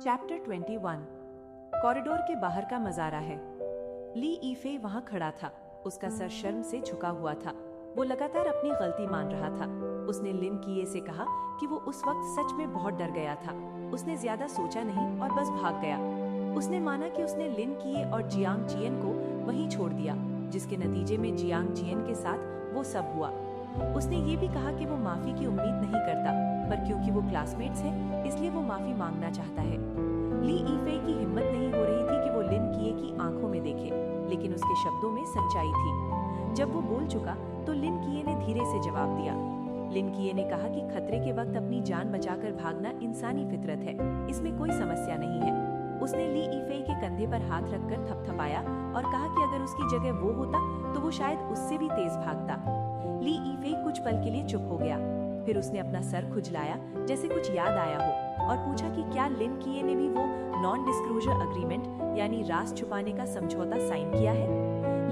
Chapter 21। Corridor के बाहर का मजारा है। ली ईफे वहां खड़ा था। उसका सर शर्म से झुका हुआ था। वो लगातार अपनी गलती मान रहा था। उसने लिन किए से कहा कि वो उस वक्त सच में बहुत डर गया था। उसने ज्यादा सोचा नहीं और बस भाग गया। उसने माना कि उसने लिन किए और जियांग जियन को वहीं छोड़ दिया, जिसके नतीजे में जियांग जियन के साथ वो सब हुआ। उसने ये भी कहा कि वो माफी की उम्मीद नहीं करता, पर क्योंकि वो क्लासमेट्स हैं, इसलिए वो माफी मांगना चाहता है। ली ईफे की हिम्मत नहीं हो रही थी कि वो लिन किए की आंखों में देखे, लेकिन उसके शब्दों में सच्चाई थी। जब वो बोल चुका तो लिन किए ने धीरे से जवाब दिया। लिन किए ने कहा कि खतरे के वक्त अपनी जान बचाकर भागना इंसानी फितरत है, इसमें कोई समस्या नहीं है। उसने ली ईफे के कंधे पर हाथ रखकर थपथपाया और कहा कि अगर उसकी जगह वो होता तो वो शायद उससे भी तेज भागता। ली ईफे कुछ पल के लिए चुप हो गया। फिर उसने अपना सर खुजलाया जैसे कुछ याद आया हो और पूछा कि क्या लिन किए ने भी वो नॉन डिस्क्लोजर अग्रीमेंट यानी राज छुपाने का समझौता साइन किया है।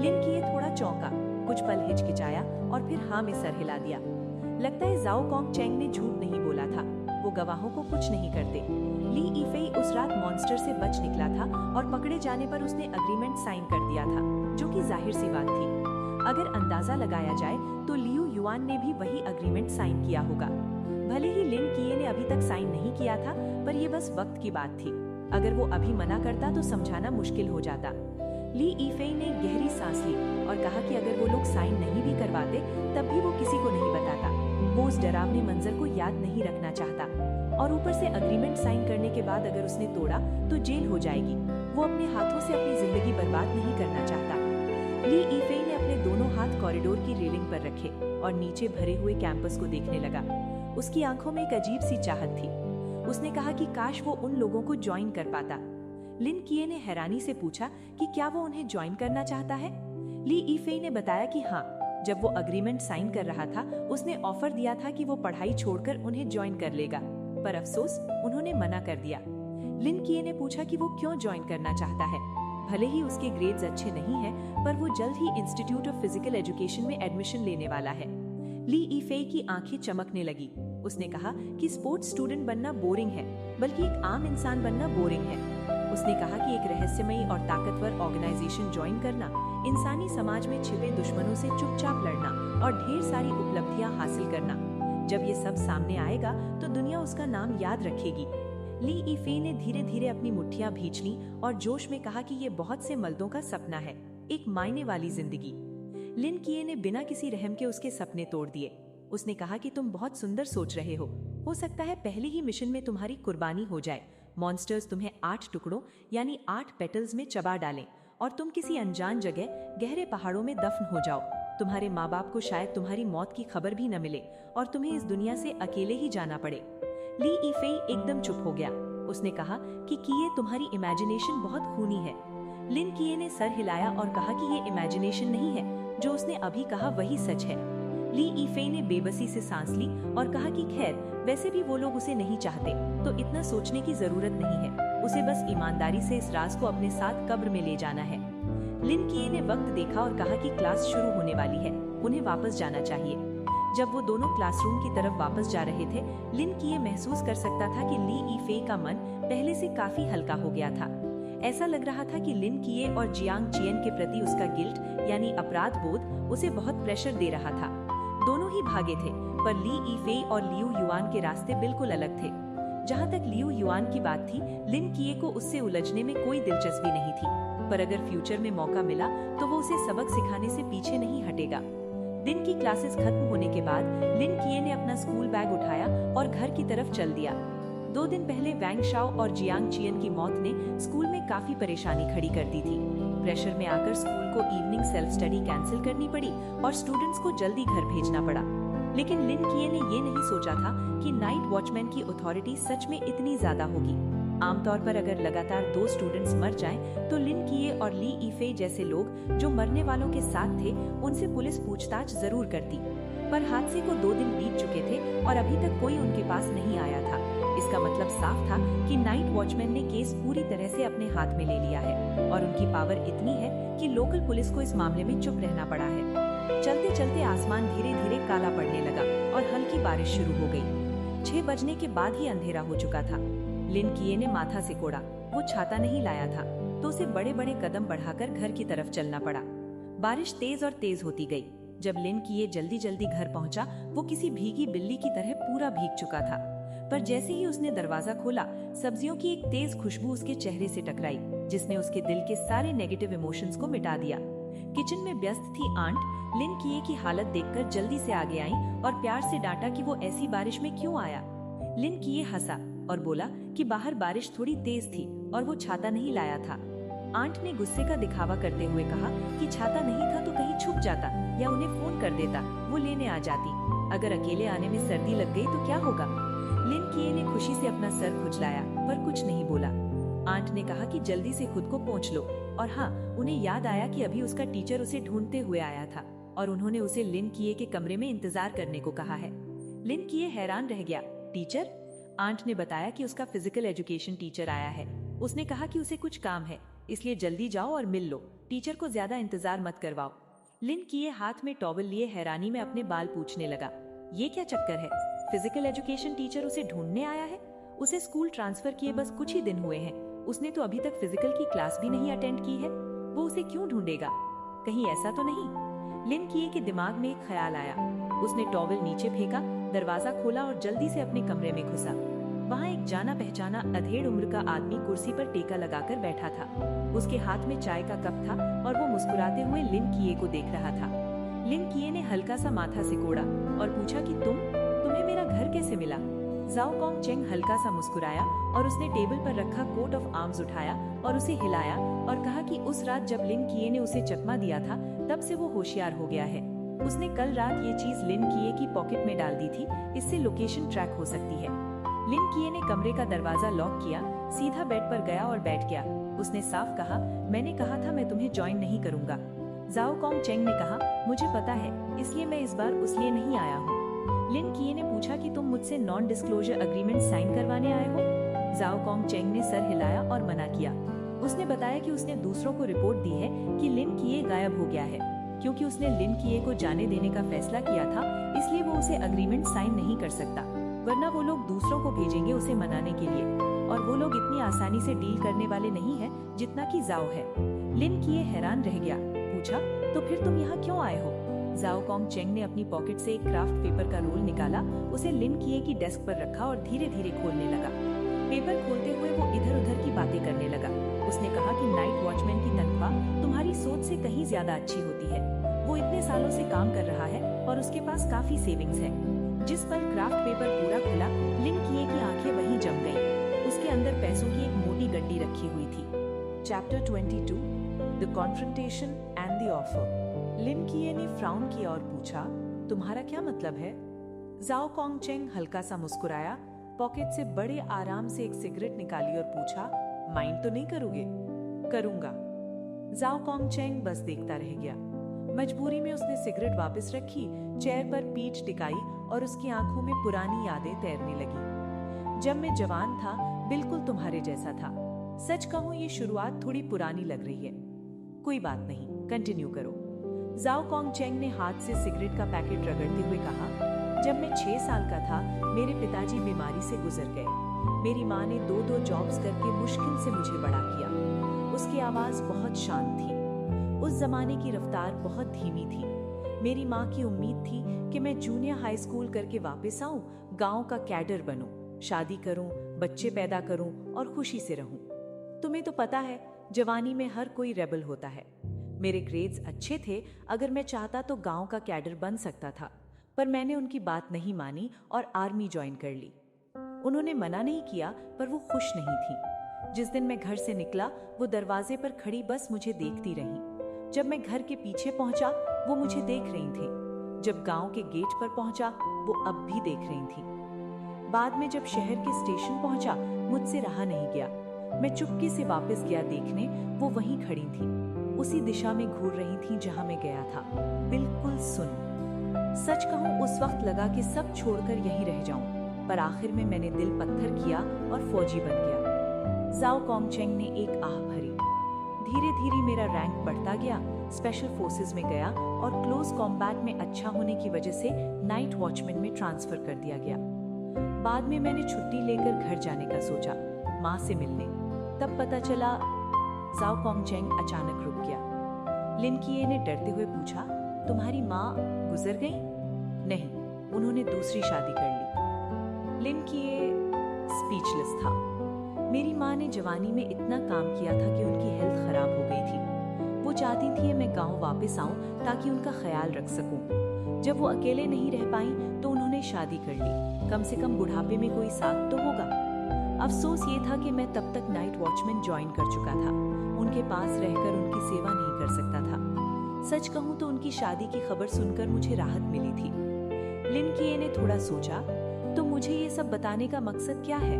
लिन किए थोड़ा चौंका, कुछ पल हिचकिचाया और फिर हाँ में सर हिला दिया। लगता है जाओ कॉन्ग चैंग ने झूठ नहीं बोला था, वो गवाहों को कुछ नहीं करते। ली ईफे उस रात मॉन्स्टर से बच निकला था और पकड़े जाने पर उसने अग्रीमेंट साइन कर दिया था, जो कि जाहिर सी बात थी। अगर अंदाजा लगाया जाए तो लियू युआन ने भी वही अग्रीमेंट साइन किया होगा। भले ही लिन किए ने अभी तक साइन नहीं किया था, पर यह बस वक्त की बात थी। अगर वो अभी मना करता तो समझाना मुश्किल हो जाता। ली ईफे ने गहरी सांस ली और कहा कि अगर वो लोग साइन नहीं भी करवाते तब भी वो किसी को नहीं बताता। वो उस डरावने मंजर को याद नहीं रखना चाहता, और ऊपर से अग्रीमेंट साइन करने के बाद अगर उसने तोड़ा तो जेल हो जाएगी। वो अपने हाथों से अपनी जिंदगी बर्बाद नहीं करना चाहता। ली ईफे ने अपने दोनों हाथ कॉरिडोर की रेलिंग पर रखे और नीचे भरे हुए कैंपस को देखने लगा। उसकी आंखों में एक अजीब सी चाहत थी। उसने कहा कि काश वो उन लोगों को ज्वाइन कर पाता। लिन किए ने हैरानी से पूछा कि क्या वो उन्हें ज्वाइन करना चाहता है। ली ईफे ने बताया कि हाँ, जब वो अग्रीमेंट साइन कर रहा था उसने ऑफर दिया था कि वो पढ़ाई छोड़कर उन्हें ज्वाइन कर लेगा, पर अफसोस उन्होंने मना कर दिया। लिन किए ने पूछा कि वो क्यों ज्वाइन करना चाहता है। भले ही उसके ग्रेड्स अच्छे नहीं हैं, पर वो जल्द ही इंस्टीट्यूट ऑफ फिजिकल एजुकेशन में एडमिशन लेने वाला है। ली ईफे की आंखें चमकने लगी। उसने कहा कि स्पोर्ट्स स्टूडेंट बनना बोरिंग है, बल्कि एक आम इंसान बनना बोरिंग है। उसने कहा कि एक रहस्यमयी और ताकतवर ऑर्गेनाइजेशन ज्वाइन करना, इंसानी समाज में छिपे दुश्मनों से चुपचाप लड़ना और ढेर सारी उपलब्धियां हासिल करना, जब ये सब सामने आएगा तो दुनिया उसका नाम याद रखेगी। ली ईफे ने धीरे धीरे अपनी मुट्ठियां भींच ली और जोश में कहा कि ये बहुत से मर्दों का सपना है, एक मायने वाली जिंदगी। लिन किए ने बिना किसी रहम के उसके सपने तोड़ दिए। उसने कहा कि तुम बहुत सुंदर सोच रहे हो सकता है पहले ही मिशन में तुम्हारी कुर्बानी हो जाए। मॉन्स्टर्स तुम्हें 8 टुकड़ों यानी 8 पेटल्स में चबा डालें और तुम किसी अनजान जगह गहरे पहाड़ों में दफन हो जाओ। तुम्हारे माँ बाप को शायद तुम्हारी मौत की खबर भी न मिले और तुम्हें इस दुनिया से अकेले ही जाना पड़े। ली ईफे एकदम चुप हो गया। उसने कहा कि किए तुम्हारी इमेजिनेशन बहुत खूनी है। लिन किए ने सर हिलाया और कहा कि ये इमेजिनेशन नहीं है, जो उसने अभी कहा वही सच है। ली ईफे ने बेबसी से सांस ली और कहा कि खैर, वैसे भी वो लोग उसे नहीं चाहते, तो इतना सोचने की जरूरत नहीं है। उसे बस ईमानदारी से इस राज को अपने साथ कब्र में ले जाना है। लिन किए ने वक्त देखा और कहा कि क्लास शुरू होने वाली है, उन्हें वापस जाना चाहिए। जब वो दोनों क्लासरूम की तरफ वापस जा रहे थे, लिन किए महसूस कर सकता था कि ली ईफे का मन पहले से काफी हल्का हो गया था। ऐसा लग रहा था कि लिन किए और जियांग जियन के प्रति उसका गिल्ट यानी अपराध बोध उसे बहुत प्रेशर दे रहा था। दोनों ही भागे थे, पर ली ईफे और लियू युआन के रास्ते बिल्कुल अलग थे। जहाँ तक लियू युआन की बात थी, लिन किए को उससे उलझने में कोई दिलचस्पी नहीं थी, पर अगर फ्यूचर में मौका मिला तो वो उसे सबक सिखाने से पीछे नहीं हटेगा। दिन की क्लासेस खत्म होने के बाद लिन किए ने अपना स्कूल बैग उठाया और घर की तरफ चल दिया। 2 दिन पहले वैंग शाओ और जियांग जियन की मौत ने स्कूल में काफी परेशानी खड़ी कर दी थी। प्रेशर में आकर स्कूल को इवनिंग सेल्फ स्टडी कैंसिल करनी पड़ी और स्टूडेंट्स को जल्दी घर भेजना पड़ा। लेकिन लिन किए ने ये नहीं सोचा था कि नाइट वॉचमैन की अथॉरिटी सच में इतनी ज्यादा होगी। आमतौर पर अगर लगातार 2 स्टूडेंट्स मर जाएं, तो लिन किए और ली ईफे जैसे लोग जो मरने वालों के साथ थे, उनसे पुलिस पूछताछ जरूर करती। पर हादसे को 2 दिन बीत चुके थे और अभी तक कोई उनके पास नहीं आया था। इसका मतलब साफ था कि नाइट वॉचमैन ने केस पूरी तरह से अपने हाथ में ले लिया है और उनकी पावर इतनी है कि लोकल पुलिस को इस मामले में चुप रहना पड़ा है। चलते चलते आसमान धीरे धीरे काला पड़ने लगा और हल्की बारिश शुरू हो गई। 6 बजने के बाद ही अंधेरा हो चुका था। लिन किए ने माथा सिकोड़ा। वो छाता नहीं लाया था, तो उसे बड़े बड़े कदम बढ़ाकर घर की तरफ चलना पड़ा। बारिश तेज और तेज होती गई। जब लिन किए जल्दी जल्दी घर पहुंचा, वो किसी भीगी बिल्ली की तरह पूरा भीग चुका था। पर जैसे ही उसने दरवाजा खोला, सब्जियों की एक तेज खुशबू उसके चेहरे से टकराई, जिसने उसके दिल के सारे नेगेटिव इमोशंस को मिटा दिया। किचन में व्यस्त थी आंट लिन किए की हालत देखकर जल्दी से आगे आई और प्यार से डांटा कि वो ऐसी बारिश में क्यों आया। लिन किए हंसा और बोला कि बाहर बारिश थोड़ी तेज थी और वो छाता नहीं लाया था। आंट ने गुस्से का दिखावा करते हुए कहा कि छाता नहीं था तो कहीं छुप जाता या उन्हें फोन कर देता, वो लेने आ जाती। अगर अकेले आने में सर्दी लग गई तो क्या होगा। लिन किए ने खुशी से अपना सर खुजलाया पर कुछ नहीं बोला। आंट ने कहा कि जल्दी से खुद को पोंछ लो, और हाँ, उन्हें याद आया कि अभी उसका टीचर उसे ढूंढते हुए आया था और उन्होंने उसे लिन किए के कमरे में इंतजार करने को कहा है। लिन किए हैरान रह गया। टीचर? आंट ने बताया कि उसका फिजिकल एजुकेशन टीचर आया है। उसने कहा कि उसे कुछ काम है, इसलिए जल्दी जाओ और मिल लो, टीचर को ज्यादा इंतजार मत करवाओ। लिन किए हाथ में टॉवल लिए हैरानी में अपने बाल पूछने लगा। ये क्या चक्कर है? फिजिकल एजुकेशन टीचर उसे ढूंढने आया है? उसे स्कूल ट्रांसफर किए बस कुछ ही दिन हुए हैं, उसने तो अभी तक फिजिकल की क्लास भी नहीं अटेंड की है। वो उसे क्यों ढूंढेगा? कहीं ऐसा तो नहीं? लिन किए के दिमाग में एक ख्याल आया। उसने टॉवल नीचे फेंका, दरवाजा खोला और जल्दी से अपने कमरे में घुसा। वहाँ एक जाना पहचाना अधेड़ उम्र का आदमी कुर्सी पर टेका लगाकर बैठा था। उसके हाथ में चाय का कप था और वो मुस्कुराते हुए लिन किए को देख रहा था। लिन किए ने हल्का सा माथा सिकोड़ा और पूछा कि तुम्हें मेरा घर कैसे मिला? जाओ कॉन्ग चेंग हल्का सा मुस्कुराया और उसने टेबल पर रखा कोट ऑफ आर्म्स उठाया और उसे हिलाया और कहा कि उस रात जब लिन किए ने उसे चकमा दिया था, तब से वो होशियार हो गया है। उसने कल रात ये चीज लिन किए की पॉकेट में डाल दी थी, इससे लोकेशन ट्रैक हो सकती है। लिन किए ने कमरे का दरवाजा लॉक किया, सीधा बेड पर गया और बैठ गया। उसने साफ कहा, मैंने कहा था मैं तुम्हें ज्वाइन नहीं करूंगा। जाओ कॉन्ग चेंग ने कहा, मुझे पता है, इसलिए मैं इस बार उसलिए नहीं आया हूँ। लिन किए ने पूछा कि तुम मुझसे नॉन डिस्क्लोजर अग्रीमेंट साइन करवाने आए हो? जाओ कॉन्ग चेंग ने सर हिलाया और मना किया। उसने बताया कि उसने दूसरों को रिपोर्ट दी है कि लिन किए गायब हो गया है। क्योंकि उसने लिन किए को जाने देने का फैसला किया था, इसलिए वो उसे अग्रीमेंट साइन नहीं कर सकता, वरना वो लोग दूसरों को भेजेंगे उसे मनाने के लिए, और वो लोग इतनी आसानी से डील करने वाले नहीं है जितना कि जाओ है। लिन किए हैरान रह गया, पूछा, तो फिर तुम यहाँ क्यों आए हो? जाओ कॉन्ग चेंग ने अपनी पॉकेट से एक क्राफ्ट पेपर का रोल निकाला, उसे लिन किए की डेस्क पर रखा और धीरे धीरे खोलने लगा। पेपर खोलते हुए वो इधर उधर की बातें करने लगा। उसने कहा कि नाइट वॉचमैन की तनख्वाह तुम्हारी सोच से कहीं ज्यादा अच्छी होती है। वो इतने सालों से काम कर रहा है और उसके पास काफी सेविंग्स है। जिस पल क्राफ्ट पेपर पूरा खुला, लिन किए की आंखें वहीं जम गईं। उसके अंदर पैसों की एक मोटी गड्डी रखी हुई थी। Chapter 22 the confrontation and the offer. Lin Qiye ने फ्राउन किया और पूछा, तुम्हारा क्या मतलब है? जाओ कॉन्ग चेंग हल्का सा मुस्कुराया, पॉकेट से बड़े आराम से एक सिगरेट निकाली और पूछा, माइंड तो नहीं करोगे? करूंगा। जाओ कॉन्ग चेंग बस देखता रह गया। मजबूरी में उसने सिगरेट वापस रखी, चेयर पर पीठ टिकाई और उसकी आंखों में पुरानी यादें तैरने लगी। जब मैं जवान था, बिल्कुल तुम्हारे जैसा था। सच कहूं, ये शुरुआत थोड़ी पुरानी लग रही है। कोई बात नहीं, कंटिन्यू करो। जाओ कॉन्ग चेंग ने हाथ से सिगरेट का पैकेट रगड़ते हुए कहा, जब मैं 6 साल का था, मेरे पिताजी बीमारी से गुजर गए। मेरी माँ ने 2 जॉब्स करके मुश्किल से मुझे बड़ा किया। उसकी आवाज बहुत शांत थी। उस जमाने की रफ्तार बहुत धीमी थी। मेरी माँ की उम्मीद थी कि मैं जूनियर हाई स्कूल करके वापस आऊं, गांव का कैडर बनूं, शादी करूं, बच्चे पैदा करूं और खुशी से रहूं। तुम्हें तो पता है, जवानी में हर कोई रेबल होता है। मेरे ग्रेड्स अच्छे थे, अगर मैं चाहता तो गांव का कैडर बन सकता था, पर मैंने उनकी बात नहीं मानी और आर्मी ज्वाइन कर ली। उन्होंने मना नहीं किया, पर वो खुश नहीं थी। जिस दिन मैं घर से निकला, वो दरवाजे पर खड़ी बस मुझे देखती रही। जब मैं घर के पीछे पहुंचा, वो मुझे देख रही थी। जब गांव के गेट पर पहुंचा, वो अब भी देख रही थी। बाद में जब शहर के स्टेशन पहुंचा, मुझसे रहा नहीं गया। मैं चुपके से वापस गया देखने, वो वहीं खड़ी थी, उसी दिशा में घूर रही थी जहां मैं गया था, बिल्कुल सुन। सच कहूं, उस वक्त लगा कि सब छोड़कर यहीं रह जाऊं, पर आखिर में मैंने दिल पत्थर किया और फौजी बन गया। जाओ कॉन्ग चेंग ने एक आह भरी। धीरे धीरे मेरा रैंक बढ़ता गया, स्पेशल फोर्सेस में गया और क्लोज कॉम्बैट में अच्छा होने की वजह से नाइट वॉचमैन में ट्रांसफर कर दिया गया। बाद में मैंने छुट्टी लेकर घर जाने का सोचा, माँ से मिलने। तब पता चला जाओ कोंगचेंग अचानक रुक गया। लिन किए ने डरते हुए पूछा, तुम्हारी माँ गुजर गई? नहीं, उन्होंने दूसरी शादी कर ली। लिन किए स्पीचलेस था। मेरी माँ ने जवानी में इतना काम किया था कि उनकी हेल्थ खराब हो गई थी। वो चाहती थी मैं गांव वापस आऊं ताकि उनका ख्याल रख सकूं। जब वो अकेले नहीं रह पाई तो उन्होंने शादी कर ली। कम से कम बुढ़ापे में कोई साथ तो होगा। अफसोस ये था कि मैं तब तक नाइट वॉचमैन ज्वाइन कर चुका था। उनके पास रहकर उनकी सेवा नहीं कर सकता था। सच कहूं तो उनकी शादी की खबर सुनकर मुझे राहत मिली थी। लिन किए ने थोड़ा सोचा, तो मुझे ये सब बताने का मकसद क्या है?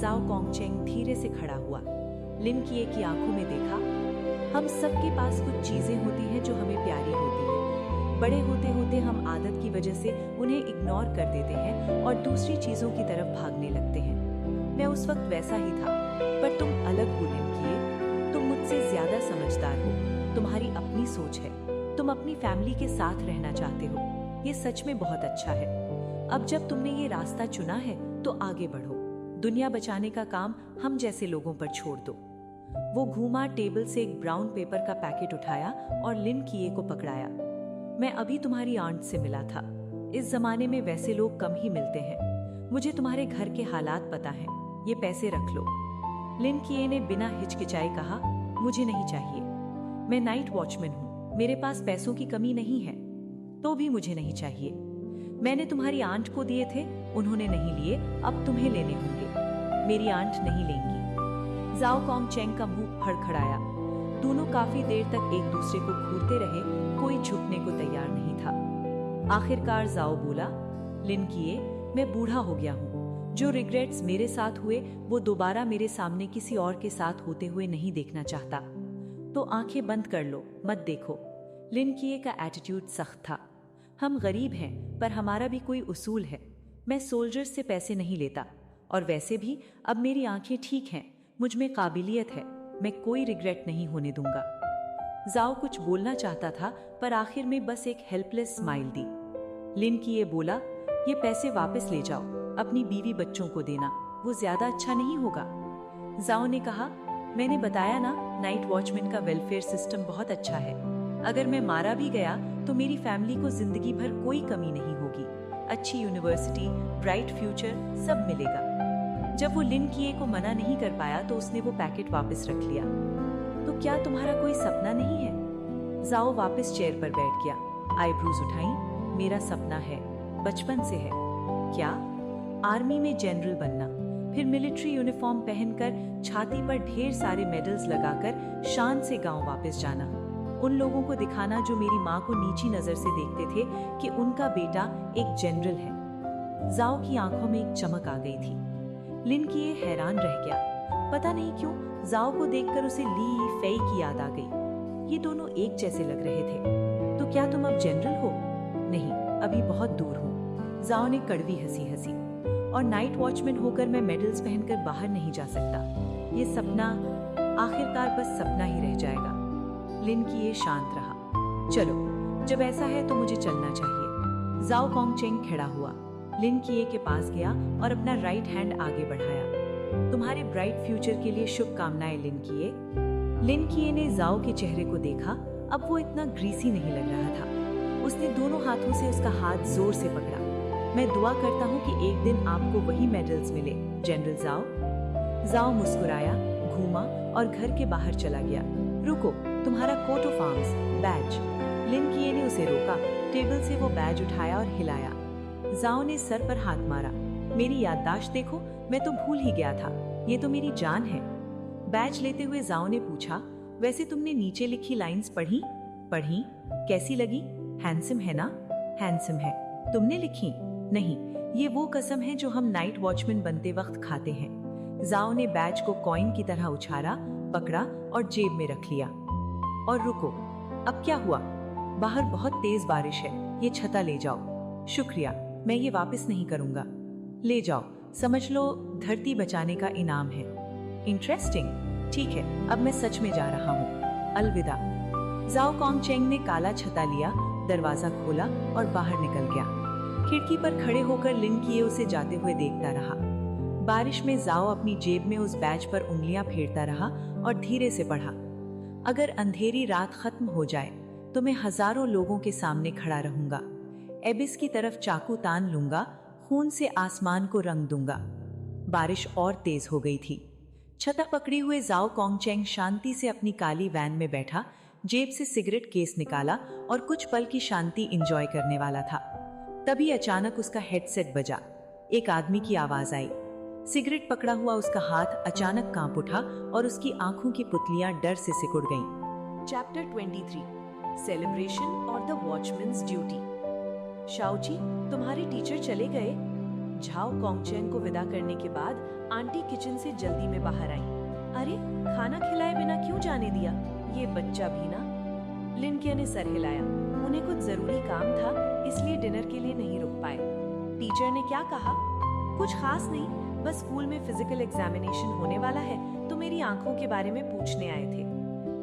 जाओ कोंगचेंग धीरे से खड़ा हुआ। लिन किए की आंखों में देखा, हम सबके पास कुछ चीजें होती हैं जो हमें प्यारी होती हैं। बड़े होते होते हम आदत की वजह से उन्हें इग्नोर कर देते हैं और दूसरी चीजों की तरफ भागने लगते हैं। मैं उस वक्त वैसा ही था, पर तुम अलग हो लिन किए। तुम मुझसे ज्यादा समझदार हो। तुम्हारी अपनी सोच है। तुम अपनी फैमिली के साथ रहना चाहते हो। ये सच में बहुत अच्छा है। अब जब तुमने ये रास्ता चुना है तो आगे बढ़ो। दुनिया बचाने का काम हम जैसे लोगों पर छोड़ दो। वो घूमा, टेबल से एक ब्राउन पेपर का पैकेट उठाया और लिन किए को पकड़ाया। मैं अभी तुम्हारी आंट से मिला था। इस जमाने में वैसे लोग कम ही मिलते हैं। मुझे तुम्हारे घर के हालात पता है। ये पैसे रख लो। लिन किए ने बिना हिचकिचाए कहा, मुझे नहीं चाहिए। मैं नाइट वॉचमैन हूँ। मेरे पास पैसों की कमी नहीं है। तो भी मुझे नहीं चाहिए। मैंने तुम्हारी आंट को दिए थे, उन्होंने नहीं लिए, अब तुम्हें लेने होंगे। मेरी आंट नहीं लेंगी। जाओ कोंगचेंग का मुंह फड़फड़ाया। दोनों काफी देर तक एक दूसरे को घूरते रहे। कोई झुकने को तैयार नहीं था। आखिरकार जाओ बोला, लिन किए, मैं बूढ़ा हो गया हूँ। जो रिग्रेट्स मेरे साथ हुए वो दोबारा मेरे सामने किसी और के साथ होते हुए नहीं देखना चाहता। तो आंखें बंद कर लो, मत देखो। लिन किए का एटीट्यूड सख्त था। हम गरीब हैं, पर हमारा भी कोई उसूल है। मैं सोल्जर्स से पैसे नहीं लेता। और वैसे भी अब मेरी आंखें ठीक हैं। मुझ में काबिलियत है। मैं कोई रिग्रेट नहीं होने दूंगा। जाओ कुछ बोलना चाहता था, पर आखिर में बस एक हेल्पलेस स्माइल दी। लिन किए बोला, ये पैसे वापस ले जाओ। अपनी बीवी बच्चों को देना। वो ज्यादा अच्छा नहीं होगा। जाओ ने कहा, मैंने बताया ना, नाइट वॉचमैन का वेलफेयर सिस्टम बहुत अच्छा है। अगर मैं मारा भी गया तो मेरी फैमिली को जिंदगी भर कोई कमी नहीं होगी। अच्छी यूनिवर्सिटी, ब्राइट फ्यूचर, सब मिलेगा। जब वो लिन किए को मना नहीं कर पाया तो उसने वो पैकेट वापस रख लिया। तो क्या तुम्हारा कोई सपना नहीं है? जाओ वापस चेयर पर बैठ गया। आईब्रोज उठाई। मेरा सपना है, बचपन से है। क्या? आर्मी में जनरल बनना, फिर मिलिट्री यूनिफॉर्म पहनकर छाती पर ढेर सारे मेडल्स लगाकर शान से गांव वापस जाना। उन लोगों को दिखाना जो मेरी माँ को नीची नजर से देखते थे कि उनका बेटा एक जनरल है। जाओ की आंखों में एक चमक आ गई थी। लिन किए हैरान रह गया। पता नहीं क्यों जाओ को देखकर उसे ली फेई की याद आ गई। ये दोनों एक जैसे लग रहे थे। तो क्या तुम अब जनरल हो? नहीं, अभी बहुत दूर हूँ। जाओ ने कड़वी हंसी हंसी। और नाइट वॉचमैन होकर मैं मेडल्स पहनकर बाहर नहीं जा सकता। ये सपना आखिरकार बस सपना ही रह जाएगा। लिन किए शांत रहा। चलो, जब ऐसा है तो मुझे चलना चाहिए। जाओ कोंगचेंग खड़ा हुआ। लिन किए के पास गया और अपना राइट हैंड आगे बढ़ाया। तुम्हारे ब्राइट फ्यूचर के लिए शुभकामनाएं लिन किए। लिन किए ने जाओ के चेहरे को देखा। अब वो इतना ग्रीसी नहीं लग रहा था। उसने दोनों हाथों से उसका हाथ जोर से पकड़ा। मैं दुआ करता हूँ कि एक दिन आपको वही मेडल्स मिले, जनरल जाओ। जाओ मुस्कुराया, घूमा और घर के बाहर चला गया। रुको, तुम्हारा coat of arms, Baij. Lin Qiye ने उसे रोका। टेबल से वो बैज उठाया और हिलाया। जाओ ने सर पर हाथ मारा। मेरी याददाश्त देखो, मैं तो भूल ही गया था। ये तो मेरी जान है। बैज लेते हुए जाओ ने पूछा, वैसे तुमने नीचे लिखी लाइंस पढ़ी? पढ़ी? कैसी लगी? हैंडसम है ना? हैंडसम है। तुमने लिखी? नहीं, ये वो कसम है जो हम नाइट वॉचमैन बनते वक्त खाते हैं। जाओ ने बैज को कॉइन की तरह उछाला, पकड़ा और जेब में रख लिया। और रुको, अब क्या हुआ? बाहर बहुत तेज बारिश है। ये छता ले जाओ। शुक्रिया, मैं ये वापस नहीं करूंगा। ले जाओ, समझ लो धरती बचाने का इनाम है। इंटरेस्टिंग। ठीक है, अब मैं सच में जा रहा हूँ। अलविदा। जाओ कोंगचेंग ने काला छता लिया, दरवाजा खोला और बाहर निकल गया। खिड़की पर खड़े होकर लिन किए उसे जाते हुए देखता रहा। बारिश में जाओ अपनी जेब में उस बैज पर उंगलियां फेरता रहा और धीरे से पढ़ा। अगर अंधेरी रात खत्म हो जाए तो मैं हजारों लोगों के सामने खड़ा रहूंगा, एबिस की तरफ चाकू तान लूंगा, खून से आसमान को रंग दूंगा। बारिश और तेज हो गई थी। छता पकड़ी हुए जाओ कोंगचेंग शांति से अपनी काली वैन में बैठा, जेब से सिगरेट केस निकाला और कुछ पल की शांति एंजॉय करने वाला था। तभी अचानक उसका हेडसेट बजा। एक आदमी की आवाज आई। सिगरेट पकड़ा हुआ उसका हाथ अचानक कांप उठा और उसकी आंखों की पुतलियां डर से सिकुड़ गईं। चैप्टर 23 सेलिब्रेशन और द वॉचमैन्स ड्यूटी। शाओची, तुम्हारे टीचर चले गए? झाओ कोंगचेंग को विदा करने के बाद आंटी किचन से जल्दी में बाहर आई। अरे, खाना खिलाए बिना क्यों जाने दिया? ये बच्चा भी ना। लिनकिया ने सर हिलाया। उन्हें कुछ जरूरी काम था, इसलिए डिनर के लिए नहीं रुक पाए। टीचर ने क्या कहा? कुछ खास नहीं, बस स्कूल में फिजिकल एग्जामिनेशन होने वाला है तो मेरी आंखों के बारे में पूछने आए थे।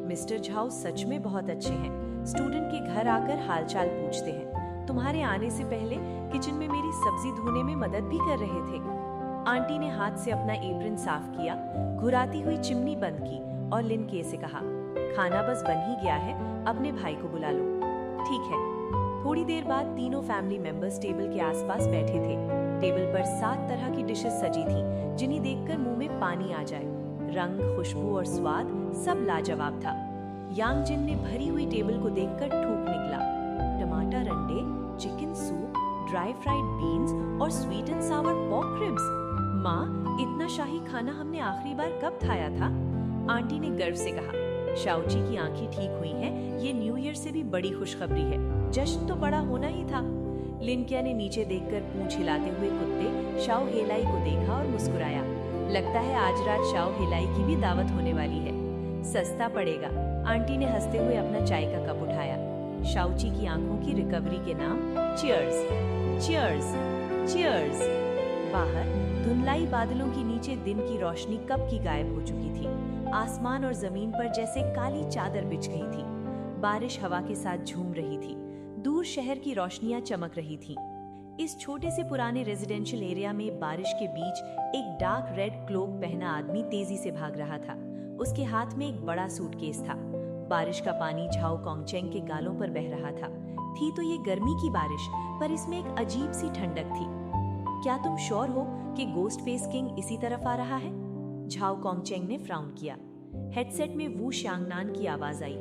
मिस्टर झाओ सच में बहुत अच्छे हैं, स्टूडेंट के घर आकर हालचाल पूछते हैं। तुम्हारे आने से पहले किचन में मेरी सब्जी धोने में मदद भी कर रहे थे। आंटी ने हाथ से अपना एप्रन साफ किया, घुराती हुई चिमनी बंद की और लिनके से कहा, खाना बस बन ही गया है, अपने भाई को बुला लो। ठीक है। थोड़ी देर बाद तीनों फैमिली मेंबर्स टेबल के आसपास बैठे थे। टेबल पर 7 तरह की डिशेस सजी थी, जिन्हें देखकर मुंह में पानी आ जाए। रंग, खुशबू और स्वाद सब लाजवाब था। यांग जिन ने भरी हुई टेबल को देखकर थूक निकला। टमाटर अंडे, chicken soup, dry fried beans और sweet and sour pork ribs. माँ, इतना शाही खाना हमने आखिरी बार कब खाया था? आंटी ने गर्व से कहा। शाओची की आंखें ठीक हुई हैं, ये न्यू ईयर से भी बड़ी खुशखबरी है। जश्न तो बड़ा होना ही था। लिनकिया ने नीचे देखकर पूंछ हिलाते हुए कुत्ते शाओ हेलाई को देखा और मुस्कुराया। लगता है आज रात शाओ हेलाई की भी दावत होने वाली है। सस्ता पड़ेगा। आंटी ने हंसते हुए अपना चाय का कप उठाया। शाओची की आंखों की रिकवरी के नाम चीयर्स, चीयर्स, चीयर्स। बाहर धुंधलाई बादलों के नीचे दिन की रोशनी कब की गायब हो चुकी थी। आसमान और जमीन पर जैसे काली चादर बिछ गई थी। बारिश हवा के साथ झूम रही थी। दूर शहर की रोशनियां चमक रही थीं। इस छोटे से पुराने रेजिडेंशियल एरिया में बारिश के बीच एक डार्क रेड क्लोक पहना आदमी तेजी से भाग रहा था। उसके हाथ में एक बड़ा सूटकेस था। बारिश का पानी झाओ कोंगचेंग के गालों पर बह रहा था। थी तो ये गर्मी की बारिश, पर इसमें एक अजीब सी ठंडक थी। क्या तुम श्योर हो कि गोस्ट फेस किंग इसी तरफ आ रहा है? झाओ कोंगचेंग ने फ्राउन किया। हेडसेट में वू शांगनान की आवाज आई।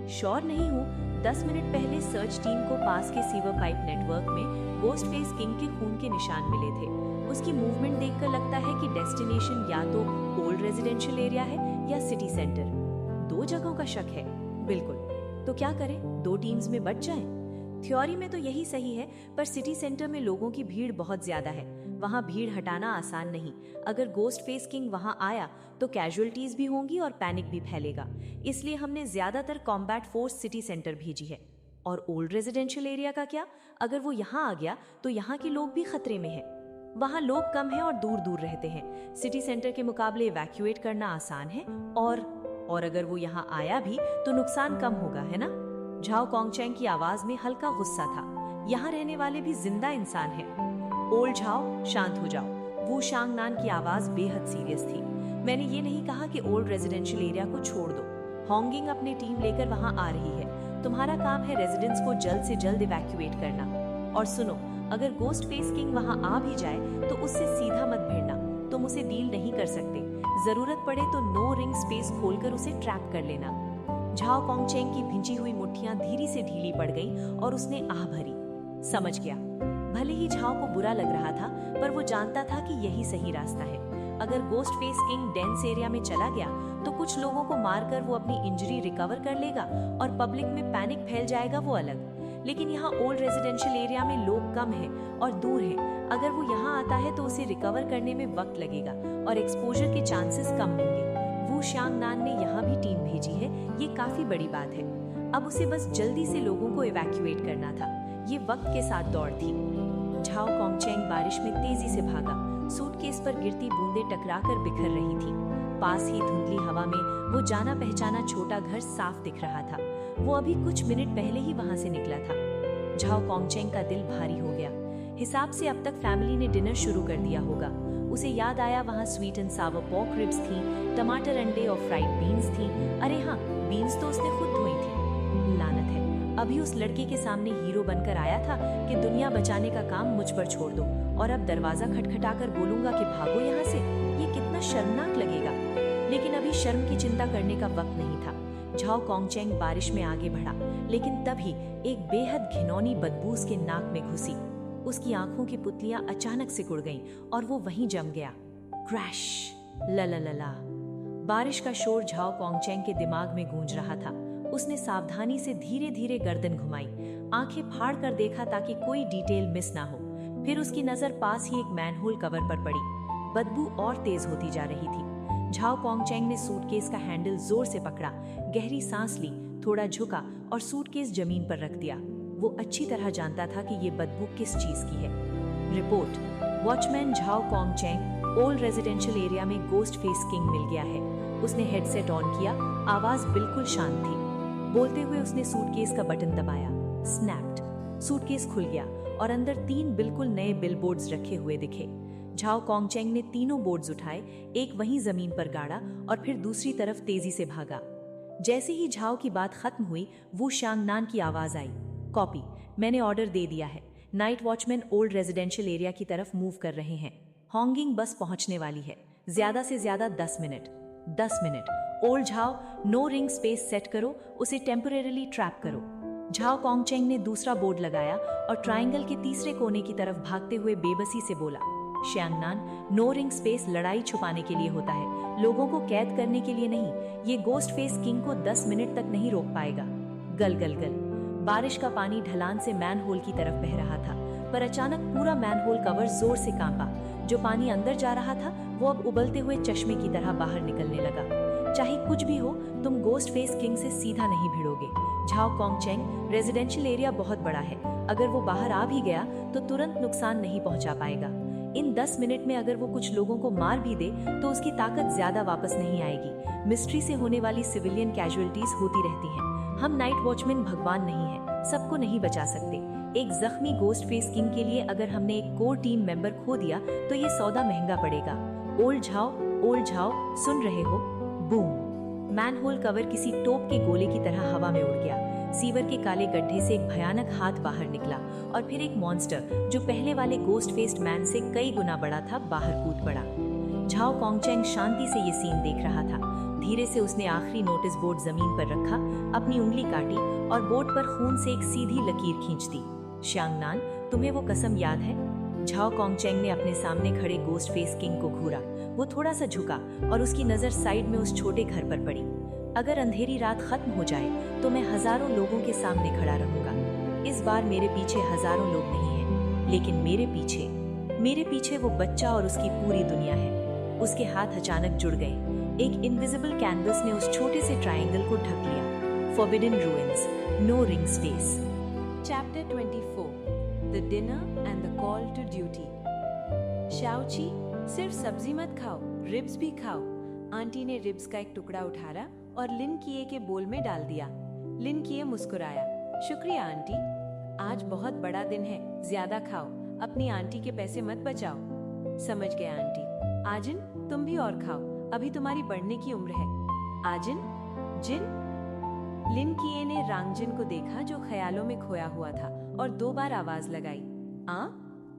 श्योर नहीं हूँ। 10 मिनट पहले सर्च टीम को पास के सीवर पाइप नेटवर्क में गोस्ट फेस किंग के खून के निशान मिले थे। उसकी मूवमेंट देखकर लगता है कि डेस्टिनेशन या तो ओल्ड रेजिडेंशियल एरिया है या सिटी सेंटर। 2 जगहों का शक है। बिल्कुल। तो क्या करें? 2 टीम्स में बट जाएं? थ्योरी में तो यही सही है, पर सिटी सेंटर में लोगों की भीड़ बहुत ज्यादा है। वहाँ भीड़ हटाना आसान नहीं। अगर गोस्ट फेस किंग वहाँ आया तो कैजुअलिटीज भी होंगी और पैनिक भी फैलेगा। इसलिए हमने ज्यादातर कॉम्बैट फोर्स सिटी सेंटर भेजी है। और ओल्ड रेजिडेंशियल एरिया का क्या? अगर वो यहाँ आ गया तो यहाँ के लोग भी खतरे में हैं। वहाँ लोग कम हैं और दूर दूर रहते हैं। सिटी सेंटर के मुकाबले इवैक्यूएट करना आसान है और अगर वो यहाँ आया भी तो नुकसान कम होगा, है ना? झाओ कोंगचेंग की आवाज में हल्का गुस्सा था। यहाँ रहने वाले भी जिंदा इंसान हैं। ओल्ड झाओ, शांत हो जाओ। वू शांगनान की आवाज बेहद सीरियस थी। मैंने ये नहीं कहा कि ओल्ड रेजिडेंशियल एरिया को छोड़ दो। होंगिंग अपनी टीम लेकर वहाँ आ रही है। तुम्हारा काम है रेजिडेंट्स को जल्द से जल्द इवैक्यूएट करना। और सुनो, अगर गोस्ट फेस किंग वहाँ आ भी जाए तो उससे सीधा मत भिड़ना। तुम उसे डील नहीं कर सकते। जरूरत पड़े तो नो रिंग स्पेस खोलकर उसे ट्रैप कर लेना। झाओ कोंगचेंग की भिंची हुई मुट्ठियां धीरे से ढीली पड़ गईं और उसने आह भरी। समझ गया। भले ही झाओ को बुरा लग रहा था, पर वो जानता था कि यही सही रास्ता है। अगर ghost face king dense area में चला गया तो कुछ लोगों को मारकर वो अपनी इंजरी रिकवर कर लेगा और पब्लिक में पैनिक फैल जाएगा, वो अलग। लेकिन यहाँ ओल्ड रेजिडेंशियल एरिया में लोग कम हैं और दूर हैं। अगर वो यहाँ आता है तो उसे रिकवर करने में वक्त लगेगा और एक्सपोजर के चांसेस कम होंगे। वू शांगनान ने यहाँ भी टीम भेजी है, ये काफी बड़ी बात है। अब उसे बस जल्दी से लोगों को इवैक्यूएट करना था। ये वक्त के साथ दौड़ थी। झाओ कोंगचेंग बारिश में तेजी से भागा। सूटकेस पर गिरती बूंदें टकराकर बिखर रही थी। पास ही धुंधली हवा में वो जाना पहचाना छोटा घर साफ दिख रहा था। वो अभी कुछ मिनट पहले ही वहां से निकला था। झाओ कोंगचेंग का दिल भारी हो गया। हिसाब से अब तक फैमिली ने डिनर शुरू कर दिया होगा। उसे याद आया वहाँ sweet and sour pork ribs थी, टमाटर अंडे और फ्राइड बीन्स थी। अरे हाँ, बीन्स तो उसने खुद धोई थी। लानत है, अभी उस लड़के के सामने हीरो बनकर आया था कि दुनिया बचाने का काम मुझ पर छोड़ दो, और अब दरवाजा खटखटाकर बोलूंगा कि भागो यहाँ से। ये कितना शर्मनाक लगेगा। लेकिन अभी शर्म की चिंता करने का वक्त नहीं था। झाओ कॉन्गचैंग बारिश में आगे बढ़ा, लेकिन तभी एक बेहद घिनौनी बदबू उसके नाक में घुसी। उसकी आंखों की पुतलियां अचानक से गुड़ गईं और वो वहीं जम गया। क्रैश! लला। बारिश का शोर झाओ कॉन्गचैंग के दिमाग में गूंज रहा था। उसने सावधानी से धीरे धीरे गर्दन घुमाई, आंखें फाड़ कर देखा ताकि कोई डिटेल मिस ना हो। फिर उसकी नजर पास ही एक मैनहोल कवर पर पड़ी। बदबू और तेज होती जा रही थी। झाओ कॉन्गचैंग ने सूटकेस का हैंडल जोर से पकड़ा, गहरी सांस ली, थोड़ा झुका और सूटकेस जमीन पर रख दिया। वो अच्छी तरह जानता था कि ये बदबू किस चीज की है। Report: watchman Zhao Congchang, old residential area में गोस्ट फेस किंग मिल गया है। उसने हेडसेट ऑन किया, आवाज बिल्कुल शांत थी। बोलते हुए उसने सूटकेस का बटन दबाया। स्नैप्ड! सूटकेस खुल गया और अंदर 3 बिल्कुल नए बिलबोर्ड्स रखे हुए दिखे। झाओ कॉन्गचैंग ने तीनों बोर्ड्स उठाए, एक वहीं जमीन पर गाड़ा और फिर दूसरी तरफ तेजी से भागा। जैसे ही झाओ की बात खत्म हुई, वू शांगनान की आवाज आई। कॉपी, मैंने ऑर्डर दे दिया है। Night watchman old residential area की तरफ मूव कर रहे हैं। हॉन्गिंग बस पहुंचने वाली है। ज्यादा से ज्यादा 10 minute. 10 minute. Old Zhao, no ring space set करो, उसे टेम्परेरीली ट्रैप करो। झाओ कॉन्गचैंग ने दूसरा बोर्ड लगाया और ट्रायंगल के तीसरे कोने की तरफ भागते हुए बेबसी से बोला, श्यांगनान, नो रिंग स्पेस लड़ाई छुपाने के लिए होता है, लोगों को कैद करने के लिए नहीं। ये गोस्ट फेस किंग को 10 मिनट तक नहीं रोक पाएगा। गल गल गल। बारिश का पानी ढलान से मैनहोल की तरफ बह रहा था, पर अचानक पूरा मैनहोल कवर जोर से कांपा। जो पानी अंदर जा रहा था वो अब उबलते हुए चश्मे की तरह बाहर निकलने लगा। चाहे कुछ भी हो, तुम गोस्ट फेस किंग से सीधा नहीं भिड़ोगे। झाओ कॉन्गचैंग, रेजिडेंशियल एरिया बहुत बड़ा है। अगर वो बाहर आ भी गया तो तुरंत नुकसान नहीं पहुंचा पाएगा। इन 10 मिनट में अगर वो कुछ लोगों को मार भी दे तो उसकी ताकत ज्यादा वापस नहीं आएगी। मिस्ट्री से होने वाली सिविलियन कैजुअलिटीज होती रहती हैं। हम नाइट वॉचमैन भगवान नहीं हैं, सबको नहीं बचा सकते। एक जख्मी गोस्ट फेस किंग के लिए अगर हमने एक कोर टीम मेंबर खो दिया तो ये सौदा महंगा पड़ेगा। ओल्ड झाओ, सुन रहे हो? बूम! मैनहोल कवर किसी तोप के गोले की तरह हवा में उड़ गया। सीवर के काले गड्ढे से एक भयानक हाथ बाहर निकला और फिर एक मॉन्स्टर जो पहले वाले गोस्ट फेस्ड मैन से कई गुना बड़ा था, बाहर कूद पड़ा। झाओ कॉन्गचैंग शांति से ये सीन देख रहा था। धीरे से उसने आखिरी नोटिस बोर्ड जमीन पर रखा, अपनी उंगली काटी और बोर्ड पर खून से एक सीधी लकीर खींच दी। श्यांगनान, तुम्हें वो कसम याद है? झाओ कॉन्गचैंग ने अपने सामने खड़े गोस्ट फेस किंग को घूरा। वो थोड़ा सा झुका और उसकी नजर साइड में उस छोटे घर पर पड़ी। अगर अंधेरी रात खत्म हो जाए तो मैं हजारों लोगों के सामने खड़ा रहूंगा। इस बार मेरे पीछे हजारों लोग नहीं हैं, लेकिन मेरे पीछे वो बच्चा और उसकी पूरी दुनिया है। उसके हाथ अचानक जुड़ गए। एक इनविजिबल कैनवस ने उस छोटे से ट्रायंगल को ढक लिया। Forbidden ruins, no ring space. Chapter 24 The Dinner and the Call to Duty। Shaoqi, सिर्फ सब्जी मत खाओ, रिब्स भी खाओ। आंटी ने रिब्स का एक टुकड़ा उठाया और लिन किए के बोल में डाल दिया। लिन किए मुस्कुराया। शुक्रिया आंटी, आज बहुत बड़ा दिन है, ज्यादा खाओ, अपनी आंटी के पैसे मत बचाओ। समझ गया आंटी। आजिन, तुम भी और खाओ, अभी तुम्हारी बढ़ने की उम्र है। आजिन, जिन। लिन किए ने रांगजिन को देखा जो ख्यालों में खोया हुआ था और 2 बार आवाज लगाई।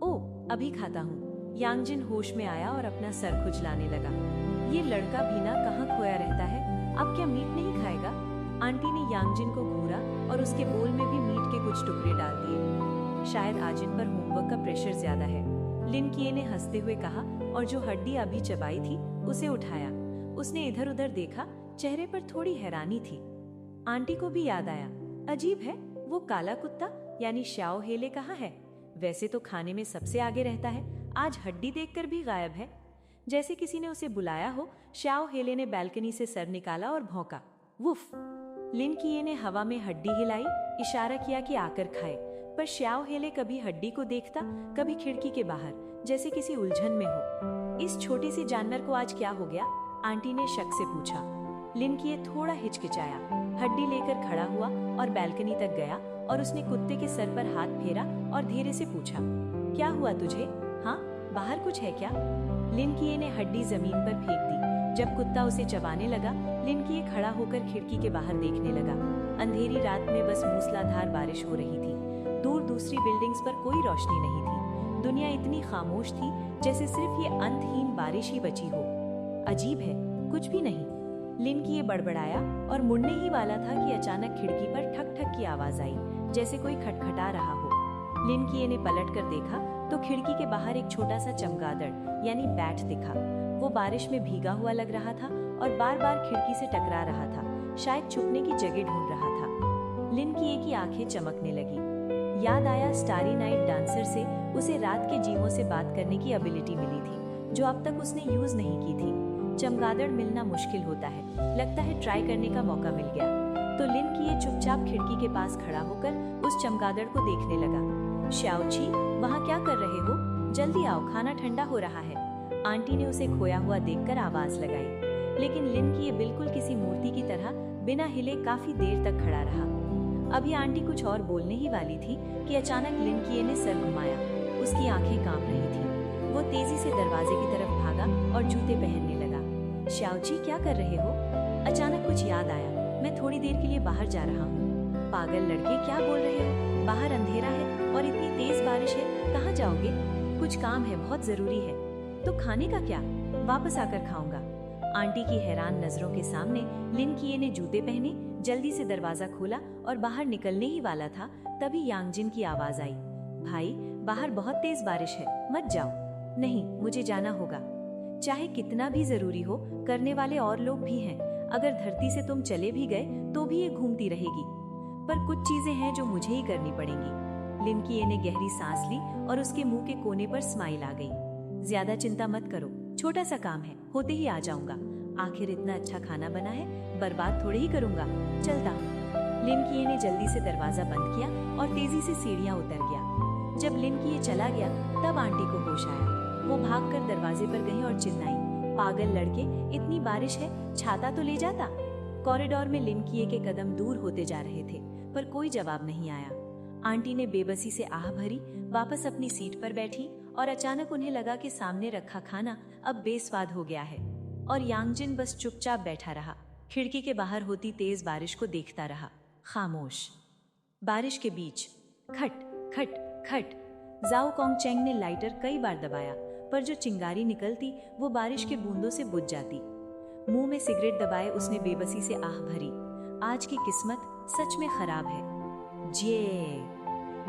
ओ, अभी खाता हूँ। यांगजिन होश में आया और अपना सर खुजलाने लगा। ये लड़का भीना कहाँ खोया रहता है? अब क्या मीट नहीं खाएगा? आंटी ने यांगजिन को घूरा और उसके बोल में भी मीट के कुछ टुकड़े डाल दिए। शायद आजिन पर होमवर्क का प्रेशर ज्यादा है, लिन किए ने हंसते हुए कहा और जो हड्डी अभी चबाई थी उसे उठाया। उसने इधर उधर देखा, चेहरे पर थोड़ी हैरानी थी। आंटी को भी याद आया, अजीब है, वो काला कुत्ता यानी श्याओ हेले कहाँ है? वैसे तो खाने में सबसे आगे रहता है, आज हड्डी देखकर भी गायब है। जैसे किसी ने उसे बुलाया हो, श्याओ हेले ने बालकनी से सर निकाला और भौंका, वुफ। लिन किए ने हवा में हड्डी हिलाई, इशारा किया कि आकर खाए, पर श्याओ हेले कभी हड्डी को देखता, कभी खिड़की के बाहर, जैसे किसी उलझन में हो। इस छोटे से जानवर को आज क्या हो गया? आंटी ने शक से पूछा। लिन किए थोड़ा हिचकिचाया, हड्डी लेकर खड़ा हुआ और बालकनी तक गया और उसने कुत्ते के सर पर हाथ फेरा और धीरे से पूछा, क्या हुआ तुझे? हाँ, बाहर कुछ है क्या? लिन किए ने हड्डी जमीन पर फेंक दी। जब कुत्ता उसे चबाने लगा, लिन किए खड़ा होकर खिड़की के बाहर देखने लगा। अंधेरी रात में बस मूसलाधार बारिश हो रही थी। दूर दूसरी बिल्डिंग्स पर कोई रोशनी नहीं थी। दुनिया इतनी खामोश थी जैसे सिर्फ ये अंतहीन बारिश ही बची हो। अजीब है, कुछ भी नहीं। लिन किए बड़बड़ाया और मुड़ने ही वाला था कि अचानक खिड़की पर ठक ठक की आवाज आई, जैसे कोई खटखटा रहा हो। लिन किए ने पलट कर देखा तो खिड़की के बाहर एक छोटा सा चमगादड़ यानी बैट दिखा। वो बारिश में भीगा हुआ लग रहा था और बार बार खिड़की से टकरा रहा था, शायद छुपने की जगह ढूंढ रहा था। लिन किए की आंखें चमकने लगी। याद आया स्टारी नाइट डांसर से उसे रात के जीवों से बात करने की एबिलिटी मिली थी, जो अब तक उसने यूज नहीं की थी। चमगादड़ मिलना मुश्किल होता है, लगता है ट्राई करने का मौका मिल गया। तो लिन किए चुपचाप खिड़की के पास खड़ा होकर उस चमगादड़ को देखने लगा। श्याओची, वहाँ क्या कर रहे हो? जल्दी आओ, खाना ठंडा हो रहा है। आंटी ने उसे खोया हुआ देखकर आवाज लगाई, लेकिन लिन किए बिल्कुल किसी मूर्ति की तरह बिना हिले काफी देर तक खड़ा रहा। अभी आंटी कुछ और बोलने ही वाली थी कि अचानक लिन किए ने सर घुमाया। उसकी आंखें कांप रही थी। वो तेजी से दरवाजे की तरफ भागा और जूते पहनने लगा। श्याओची, क्या कर रहे हो? अचानक कुछ याद आया, मैं थोड़ी देर के लिए बाहर जा रहा हूँ। पागल लड़के, क्या बोल रहे हो? बाहर अंधेरा है और इतनी तेज बारिश है, कहाँ जाओगे? कुछ काम है, बहुत जरूरी है। तो खाने का क्या? वापस आकर खाऊंगा। आंटी की हैरान नजरों के सामने लिन किए ने जूते पहने, जल्दी से दरवाजा खोला और बाहर निकलने ही वाला था, तभी यांगजिन की आवाज आई, भाई बाहर बहुत तेज बारिश है, मत जाओ। नहीं, मुझे जाना होगा। चाहे कितना भी जरूरी हो, करने वाले और लोग भी हैं। अगर धरती से तुम चले भी गए तो भी ये घूमती रहेगी। पर कुछ चीजें हैं जो मुझे ही करनी पड़ेंगी। लिन किए ने गहरी सांस ली और उसके मुंह के कोने पर स्माइल आ गई। ज्यादा चिंता मत करो, छोटा सा काम है, होते ही आ जाऊंगा। आखिर इतना अच्छा खाना बना है, बर्बाद थोड़े ही करूंगा। चलता हूँ। लिन किए ने जल्दी से दरवाजा बंद किया और तेजी से सीढ़ियां उतर गया। जब लिन किए चला गया तब आंटी को होश आया। वो भागकर दरवाजे पर गई और चिल्लाई, पागल लड़के, इतनी बारिश है, छाता तो ले जाता। कॉरिडोर में लिन किए के कदम दूर होते जा रहे थे, पर कोई जवाब नहीं आया। आंटी ने बेबसी से आह भरी, वापस अपनी सीट पर बैठी और अचानक उन्हें लगा कि सामने रखा खाना अब बेस्वाद हो गया है। और यांगजिन बस चुपचाप बैठा रहा, खिड़की के बाहर होती तेज बारिश को देखता रहा, खामोश। बारिश के बीच खट खट खट। जाओ कोंगचेंग ने लाइटर कई बार दबाया, पर जो चिंगारी निकलती वो बारिश के बूंदों से बुझ जाती। मुंह में सिगरेट दबाए उसने बेबसी से आह भरी, आज की किस्मत सच में खराब है। जे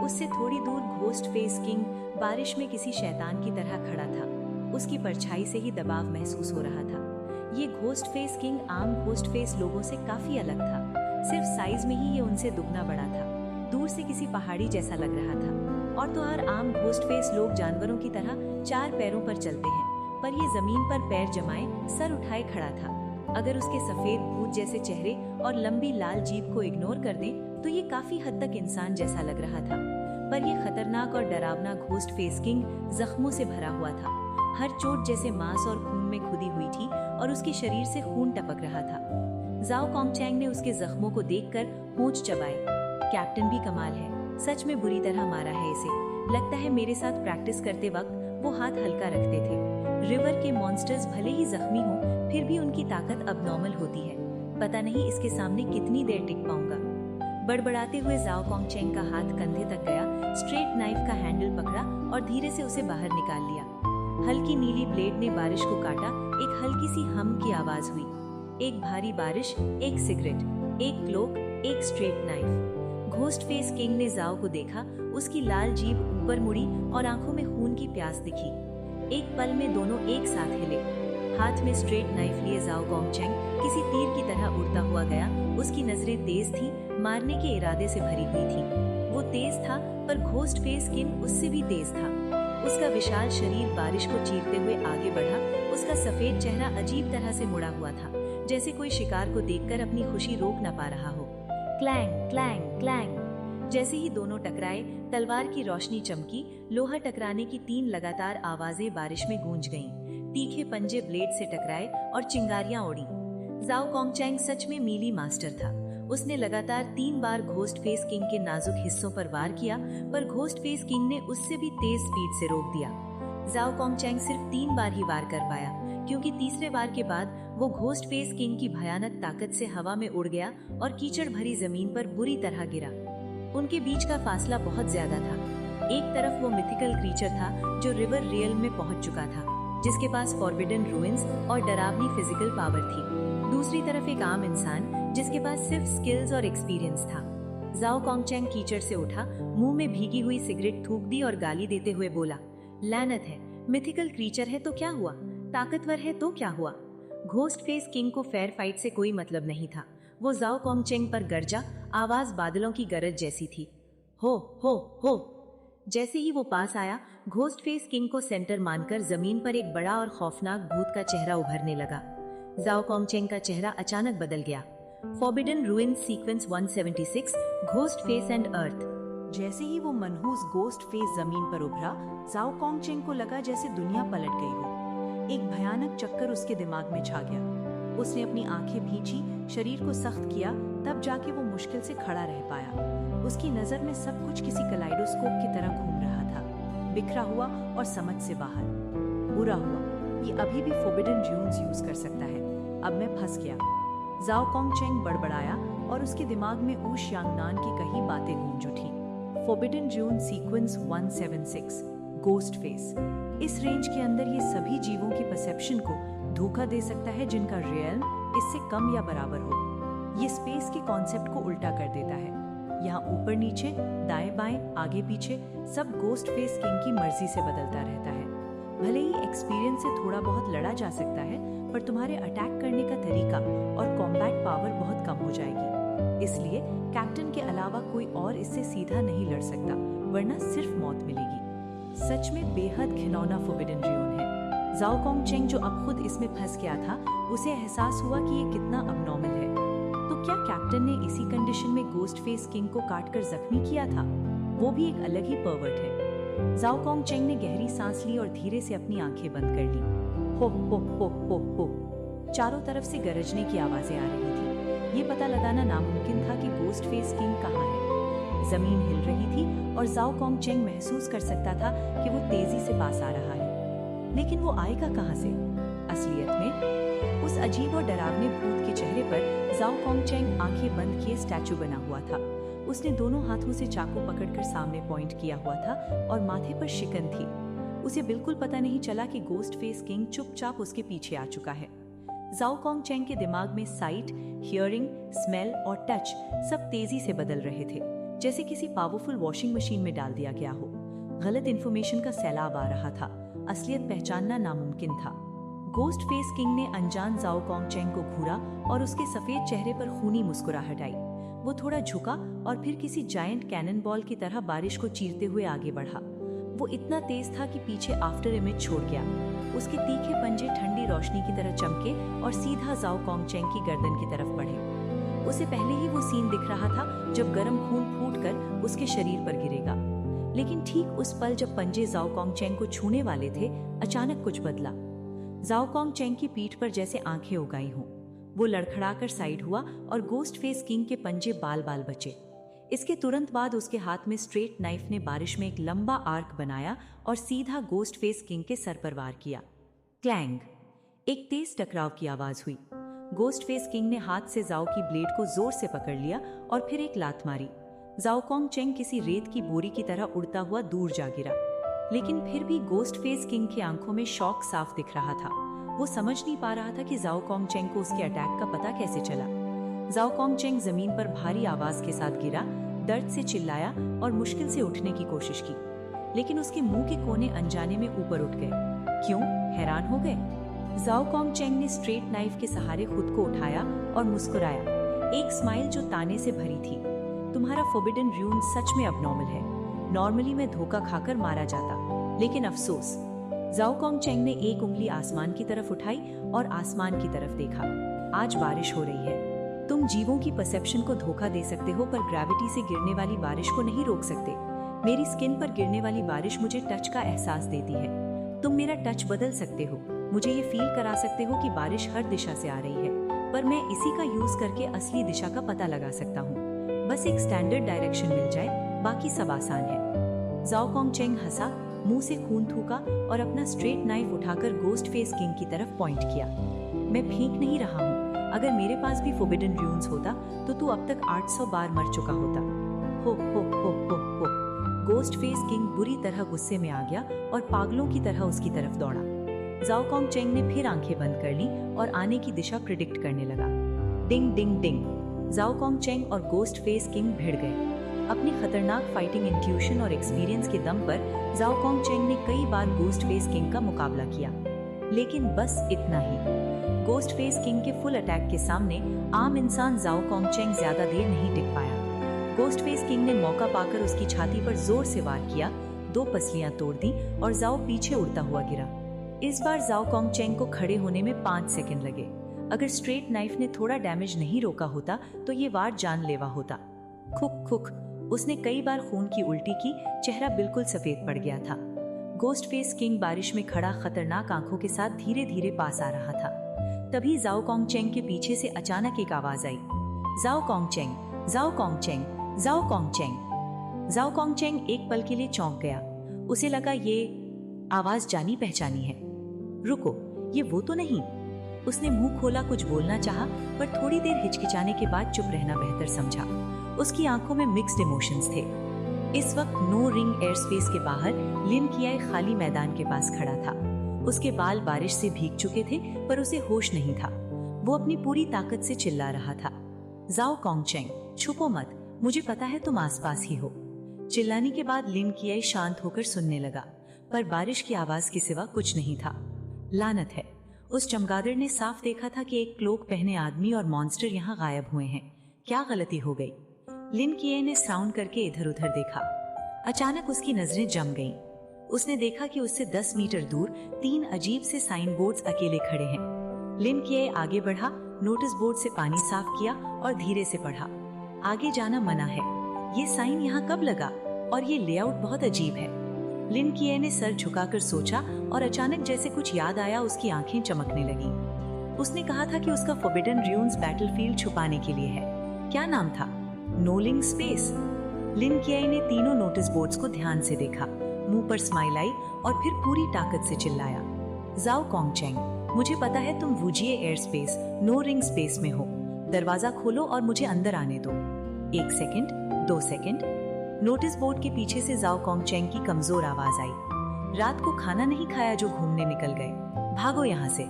उससे थोड़ी दूर घोस्ट फेस किंग बारिश में किसी शैतान की तरह खड़ा था। उसकी परछाई से ही दबाव महसूस हो रहा था। ये घोस्ट फेस किंग आम घोस्ट फेस लोगों से काफी अलग था। सिर्फ साइज में ही ये उनसे दुगना बड़ा था। दूर से किसी पहाड़ी जैसा लग रहा था। और तो और आम घोस्ट फेस लोग जानवरों की तरह 4 पैरों पर चलते हैं, पर ये जमीन पर पैर जमाए सर उठाए खड़ा था। अगर उसके सफेद भूत जैसे चेहरे और लंबी लाल जीभ को इग्नोर कर दें तो ये काफी हद तक इंसान जैसा लग रहा था। पर ये खतरनाक और डरावना घोस्ट फेस किंग जख्मों से भरा हुआ था। हर चोट जैसे मांस और खून में खुदी हुई थी और उसके शरीर से खून टपक रहा था। जाओ कोंगचेंग ने उसके जख्मों को देखकर होंठ चबाए। कैप्टन भी कमाल है, सच में बुरी तरह मारा है इसे। लगता है मेरे साथ प्रैक्टिस करते वक्त वो हाथ हल्का रखते थे। रिवर के मॉन्स्टर्स भले ही जख्मी हों, फिर भी उनकी ताकत अबनॉर्मल होती है। पता नहीं इसके सामने कितनी देर टिक पाऊंगा। बड़बड़ाते हुए जाओ कोंगचेंग का हाथ कंधे तक गया, स्ट्रेट नाइफ का हैंडल पकड़ा और धीरे से उसे बाहर निकाल लिया। हल्की नीली ब्लेड ने बारिश को काटा, एक हल्की सी हम की आवाज हुई। एक भारी बारिश, एक सिगरेट, एक क्लोक, एक straight knife. Ghost face king ने जाओ को देखा, उसकी लाल जीभ ऊपर मुड़ी और आंखों में खून की प्यास दिखी। एक पल में दोनों एक साथ हिले। हाथ में स्ट्रेट नाइफ लिए जाओ कोंगचेंग किसी तीर की तरह उड़ता हुआ गया। उसकी नजरें तेज थी, मारने के इरादे से भरी हुई थी। वो तेज था, पर घोस्ट फेस किंग उससे भी तेज था। उसका विशाल शरीर बारिश को चीरते हुए आगे बढ़ा। उसका सफेद चेहरा अजीब तरह से मुड़ा हुआ था, जैसे कोई शिकार को देखकर अपनी खुशी रोक न पा रहा हो। Clang clang clang. जैसे ही दोनों टकराए, तलवार की रोशनी चमकी। लोहा टकराने की 3 लगातार आवाजें बारिश में गूंज गईं। तीखे पंजे ब्लेड से टकराए और चिंगारियां उड़ी। जाओ कोंगचेंग सच में मीली मास्टर था। उसने लगातार 3 बार घोस्ट फेस किंग के नाजुक हिस्सों पर वार किया, पर घोस्ट फेस किंग ने उससे भी तेज स्पीड से रोक दिया। जाओ कॉन्गचैंग सिर्फ 3 बार ही वार कर पाया, क्योंकि तीसरे वार के बाद वो घोस्ट फेस किंग की भयानक ताकत से हवा में उड़ गया और कीचड़ भरी जमीन पर बुरी तरह गिरा। उनके बीच का फासला बहुत ज्यादा था। एक तरफ वो मिथिकल क्रीचर था जो रिवर रियल में पहुंच चुका था, जिसके पास फॉरबिडन रूइंस और डरावनी फिजिकल पावर थी। दूसरी तरफ एक आम इंसान जिसके पास सिर्फ स्किल्स और एक्सपीरियंस था। जाओ कॉन्गचैंग कीचड़ से उठा, मुंह में भीगी हुई सिगरेट थूक दी और गाली देते हुए बोला, लानत है, मिथिकल क्रीचर है तो क्या हुआ, ताकतवर है तो क्या हुआ। घोस्ट फेस किंग को फेयर फाइट से कोई मतलब नहीं था। वो जाओ कॉन्गचैंग पर गरजा, आवाज बादलों की गरज जैसी थी। हो हो हो। जैसे ही वो पास आया, घोस्ट फेस किंग को सेंटर मानकर जमीन पर एक बड़ा और खौफनाक भूत का चेहरा उभरने लगा। जाओ कॉन्गचैंग का चेहरा अचानक बदल गया। Forbidden ruins sequence 176, ghost face and earth. जैसे ही वो मनहूस घोस्ट फेस जमीन पर उभरा, जाओ कॉन्गचैंग को लगा जैसे दुनिया पलट गई हो। एक भयानक चक्कर उसके दिमाग में छा गया। उसने अपनी आंखें भींची, शरीर को सख्त किया, तब जाके वो मुश्किल से खड़ा रह पाया। उसकी नजर में सब कुछ किसी कलाइडोस्कोप की तरह घूम रहा था, बिखरा हुआ और समझ से बाहर। बुरा हुआ, ये अभी भी फोरबिडन ड्यून्स यूज कर सकता है। अब मैं फंस गया। जाओ कॉन्गचैंग बड़बड़ाया और उसके दिमाग में ऊ श्यांगनान की कही बातें गूंज उठी। Forbidden dune sequence 176, ghost face. इस रेंज के अंदर ये सभी जीवों की परसेप्शन को धोखा दे सकता है जिनका रियल्म इससे कम या बराबर हो। ये स्पेस के कॉन्सेप्ट को उल्टा कर देता है। यहाँ ऊपर नीचे, दाएं बाएं, आगे पीछे सब घोस्ट फेस किंग की मर्जी से बदलता रहता है। भले ही एक्सपीरियंस से थोड़ा बहुत लड़ा जा सकता है, पर तुम्हारे अटैक करने का तरीका और कॉम्बैट पावर बहुत कम हो जाएगी। इसलिए कैप्टन के अलावा कोई और इससे सीधा नहीं लड़ सकता, वरना सिर्फ मौत मिलेगी। सच में बेहद घिनौना फोरबिडन ड्यून है। जाओ कॉन्गचैंग जो अब खुद इसमें फंस गया था, उसे एहसास हुआ कि ये कितना अबनॉर्मल है। तो क्या कैप्टन ने इसी कंडीशन में घोस्ट फेस किंग को काटकर जख्मी किया था? वो भी एक अलग ही पर्वर्ट है। जाओ कॉन्गचैंग ने गहरी सांस ली और धीरे से अपनी आंखें बंद कर ली। हो हो हो हो हो। चारों तरफ से गरजने की आवाजें आ रही थी। ये पता लगाना नामुमकिन था कि घोस्ट फेस किंग कहाँ है। जमीन हिल रही थी और जाओ कॉन्गचैंग महसूस कर सकता था कि वो तेजी से पास आ रहा है। लेकिन वो आएगा कहाँ से? असलियत में उस अजीब और डरावने भूत के चेहरे पर जाओ कॉन्गचैंग आंखें बंद किए स्टैचू बना हुआ था। उसने दोनों हाथों से चाकू पकड़कर सामने पॉइंट किया हुआ था और माथे पर शिकन थी। उसे बिल्कुल पता नहीं चला कि घोस्ट फेस किंग चुपचाप उसके पीछे आ चुका है। जाओ कॉन्गचैंग के दिमाग में साइट, हियरिंग, स्मेल और टच सब तेजी से बदल रहे थे, जैसे किसी पावरफुल वॉशिंग मशीन में डाल दिया गया हो। गलत इन्फॉर्मेशन का सैलाब आ रहा था। असलियत पहचानना नामुमकिन था। घोस्ट फेस किंग ने अनजान जाओ कॉन्गचैंग को घूरा और उसके सफेद चेहरे पर खूनी मुस्कुराहट आई। वो थोड़ा झुका और फिर किसी जायंट कैनन बॉल की तरह बारिश को चीरते हुए आगे बढ़ा। वो इतना तेज था कि पीछे आफ्टर इमेज छोड़ गया। उसके तीखे पंजे ठंडी रोशनी की तरह चमके और सीधा जाओ कॉन्गचैंग की गर्दन की तरफ बढ़े। उसे पहले ही वो सीन दिख रहा था जब गर्म खून फूटकर उसके शरीर पर गिरेगा। लेकिन ठीक उस पल जब पंजे जाओ कॉन्गचैंग को छूने वाले थे, अचानक कुछ बदला। जाओ कॉन्गचैंग की पीठ पर जैसे आंखें उगाई हों। वो लड़खड़ाकर साइड हुआ और घोस्ट फेस किंग के पंजे बाल बाल बचे। इसके तुरंत बाद उसके हाथ में स्ट्रेट नाइफ ने बारिश में एक लंबा आर्क बनाया और सीधा घोस्ट फेस किंग के सर पर वार किया। क्लैंग! एक तेज टकराव की आवाज हुई। घोस्ट फेस किंग ने हाथ से जाओ की ब्लेड को जोर से पकड़ लिया और फिर एक लात मारी। जाओ कॉन्गचैंग किसी रेत की बोरी की तरह उड़ता हुआ दूर जा गिरा। लेकिन फिर भी घोस्ट फेस किंग की आंखों में शॉक साफ दिख रहा था। वो समझ नहीं पा रहा था कि जाओ कॉन्गचैंग को उसके अटैक का पता कैसे चला। जाओ कॉन्गचैंग जमीन पर भारी आवाज के साथ गिरा, दर्द से चिल्लाया और मुश्किल से उठने की कोशिश की। लेकिन उसके मुंह के कोने अनजाने में ऊपर उठ गए। क्यों? हैरान हो गए। जाओ कॉन्गचैंग ने स्ट्रेट नाइफ के सहारे खुद को उठाया और मुस्कुराया, एक स्माइल जो ताने से भरी थी। तुम्हारा फोरबिडन ड्यून सच में अबनॉर्मल है। नॉर्मली मैं धोखा खाकर मारा जाता, लेकिन अफसोस। जाओ कॉन्गचैंग ने एक उंगली आसमान की तरफ उठाई और आसमान की तरफ देखा। आज बारिश हो रही है। तुम जीवों की परसेप्शन को धोखा दे सकते हो, पर ग्रेविटी से गिरने वाली बारिश को नहीं रोक सकते। मेरी स्किन पर गिरने वाली बारिश मुझे टच का एहसास देती है। तुम मेरा टच बदल सकते हो, मुझे ये फील करा सकते हो कि बारिश हर दिशा से आ रही है, पर मैं इसी का यूज करके असली दिशा का पता लगा सकता हूँ। बस एक स्टैंडर्ड डायरेक्शन मिल जाए, बाकी सब आसान है। जाओ कॉन्गचैंग हंसा, मुंह से खून थूका और अपना स्ट्रेट नाइफ उठाकर गोस्ट फेस किंग की तरफ पॉइंट किया। मैं फेंक नहीं रहा हूँ, अगर मेरे पास भी फोरबिडन र्यून्स होता तो तू अब तक 800 बार मर चुका होता। हो हो हो हो हो। गोस्ट फेस किंग बुरी तरह गुस्से में आ गया और पागलों की तरह उसकी तरफ दौड़ा। जाओ कॉन्ग चेंग ने फिर आंखें बंद कर ली और आने की दिशा प्रिडिक्ट करने लगा। डिंग डिंग डिंग। जाओ कॉन्ग चेंग और गोस्ट फेस किंग भिड़ गए। अपनी खतरनाक फाइटिंग इंट्यूशन और एक्सपीरियंस के दम पर जाओ कॉन्ग चेंग ने कई बार गोस्ट फेस किंग का मुकाबला किया, लेकिन बस इतना ही। गोस्ट फेस किंग के फुल अटैक के सामने आम इंसान जाओ कॉन्ग चेंग ज्यादा देर नहीं टिक पाया। गोस्ट फेस किंग ने मौका पाकर उसकी छाती पर जोर से वार किया, 2 पसलियां तोड़ दी और जाओ पीछे उड़ता हुआ गिरा। इस बार जाओ कॉन्ग चेंग को खड़े होने में 5 सेकंड लगे। अगर स्ट्रेट नाइफ ने थोड़ा डैमेज नहीं रोका होता तो ये वार जानलेवा होता। खुक खुक। उसने कई बार खून की उल्टी की, चेहरा बिल्कुल सफेद पड़ गया था। गोस्ट फेस किंग बारिश में खड़ा खतरनाक आंखों के साथ धीरे धीरे पास आ रहा था। तभी जाओ कॉन्ग चेंग के पीछे से अचानक एक आवाज आई, जाओ कॉन्ग चेंग, जाओ कॉन्ग चेंग, जाओ कॉन्ग चेंग। जाओ कॉन्ग चेंग एक पल के लिए चौंक गया। उसे लगा ये आवाज जानी पहचानी है। रुको, ये वो तो नहीं। उसने मुंह खोला, कुछ बोलना चाहा, पर थोड़ी देर हिचकिचाने के बाद चुप रहना बेहतर समझा। उसकी आंखों में मिक्स्ड इमोशंस थे। इस वक्त नो रिंग एयर स्पेस के बाहर लिन कियाई खाली मैदान के पास खड़ा था। उसके बाल बारिश से भीग चुके थे, पर उसे होश नहीं था। वो अपनी पूरी ताकत से चिल्ला रहा था, जाओ कॉन्ग चेंग, छुपो मत, मुझे पता है तुम आसपास ही हो। चिल्लाने के बाद लिन कियाई शांत होकर सुनने लगा, पर बारिश की आवाज के सिवा कुछ नहीं था। लानत है, उस चमगादड़ ने साफ देखा था कि एक क्लोक पहने आदमी और मॉन्स्टर यहाँ गायब हुए हैं। क्या गलती हो गई? लिन कियाई ने साउंड करके इधर उधर देखा। अचानक उसकी नजरें जम गईं। उसने देखा कि उससे 10 मीटर दूर 3 अजीब से साइन बोर्ड्स अकेले खड़े हैं। लिन कियाई आगे बढ़ा, नोटिस बोर्ड से पानी साफ किया और धीरे से पढ़ा, आगे जाना मना है। ये साइन यहाँ कब लगा? और ये लेआउट बहुत अजीब है। लिन कियाई ने सर झुकाकर सोचा और अचानक जैसे कुछ याद आया, उसकी आंखें चमकने लगी। उसने कहा था कि उसका फोरबिडन र्यून्स बैटलफील्ड छुपाने के लिए है। क्या नाम था? नोलिंग स्पेस। लिन कियाई ने तीनों नोटिस बोर्ड्स को ध्यान से देखा, मुंह पर स्माइल आई और फिर पूरी ताकत से चिल्लाया, जाओ कॉन्ग चेंग, मुझे पता है तुम Wujie air space no ring space में हो। दरवाजा खोलो और मुझे अंदर आने दो। 1 सेकंड, 2 सेकंड। नोटिस बोर्ड के पीछे से जाओ कॉन्ग चेंग की कमजोर आवाज आई, रात को खाना नहीं खाया जो घूमने निकल गए, भागो यहाँ से।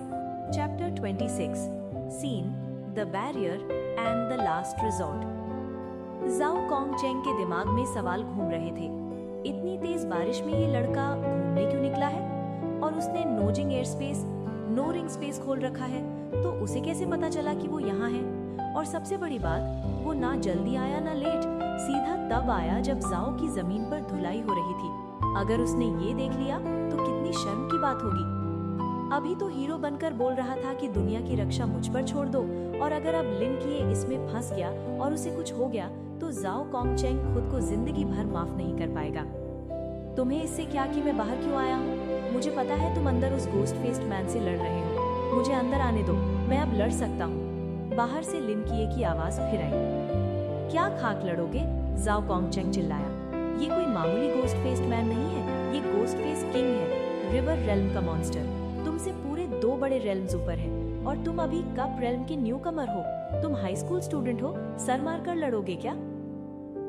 Chapter 26 seen the barrier and the last resort. जाओ कॉन्ग चेंग के दिमाग में सवाल घूम रहे थे। इतनी तेज बारिश में ये लड़का घूमने क्यों निकला है? और उसने नोजिंग air space no ring space खोल रखा है, तो उसे कैसे पता चला कि वो यहाँ है? और सबसे बड़ी बात, वो ना जल्दी आया ना लेट, सीधा तब आया जब जाओ की जमीन पर धुलाई हो रही थी। अगर उसने ये देख लिया तो कितनी शर्म की बात होगी। अभी तो हीरो बनकर बोल रहा था कि दुनिया की रक्षा मुझ पर छोड़ दो, और अगर अब लिन किए इसमें फंस गया और उसे कुछ हो गया तो जाओ कॉन्ग चेंग खुद को जिंदगी भर माफ नहीं कर पाएगा। तुम्हें इससे क्या कि मैं बाहर क्यों आया हूँ? मुझे पता है तुम अंदर उस गोस्ट फेस्ड मैन से लड़ रहे हो। मुझे अंदर आने दो, मैं अब लड़ सकता हूँ। बाहर से लिन किए की आवाज फिर आई, क्या खाक लड़ोगे? जाओ कॉन्ग चेंग चिल्लाया। ये कोई मामूली गोस्ट फेस्ड मैन नहीं है, ये गोस्ट फेस किंग है, रिवर रेल्म का मॉन्स्टर। तुमसे पूरे 2 बड़े रेल्म्स ऊपर है और तुम अभी कप रेल्म के न्यू कमर हो। तुम हाई स्कूल स्टूडेंट हो, सर मारकर लड़ोगे क्या?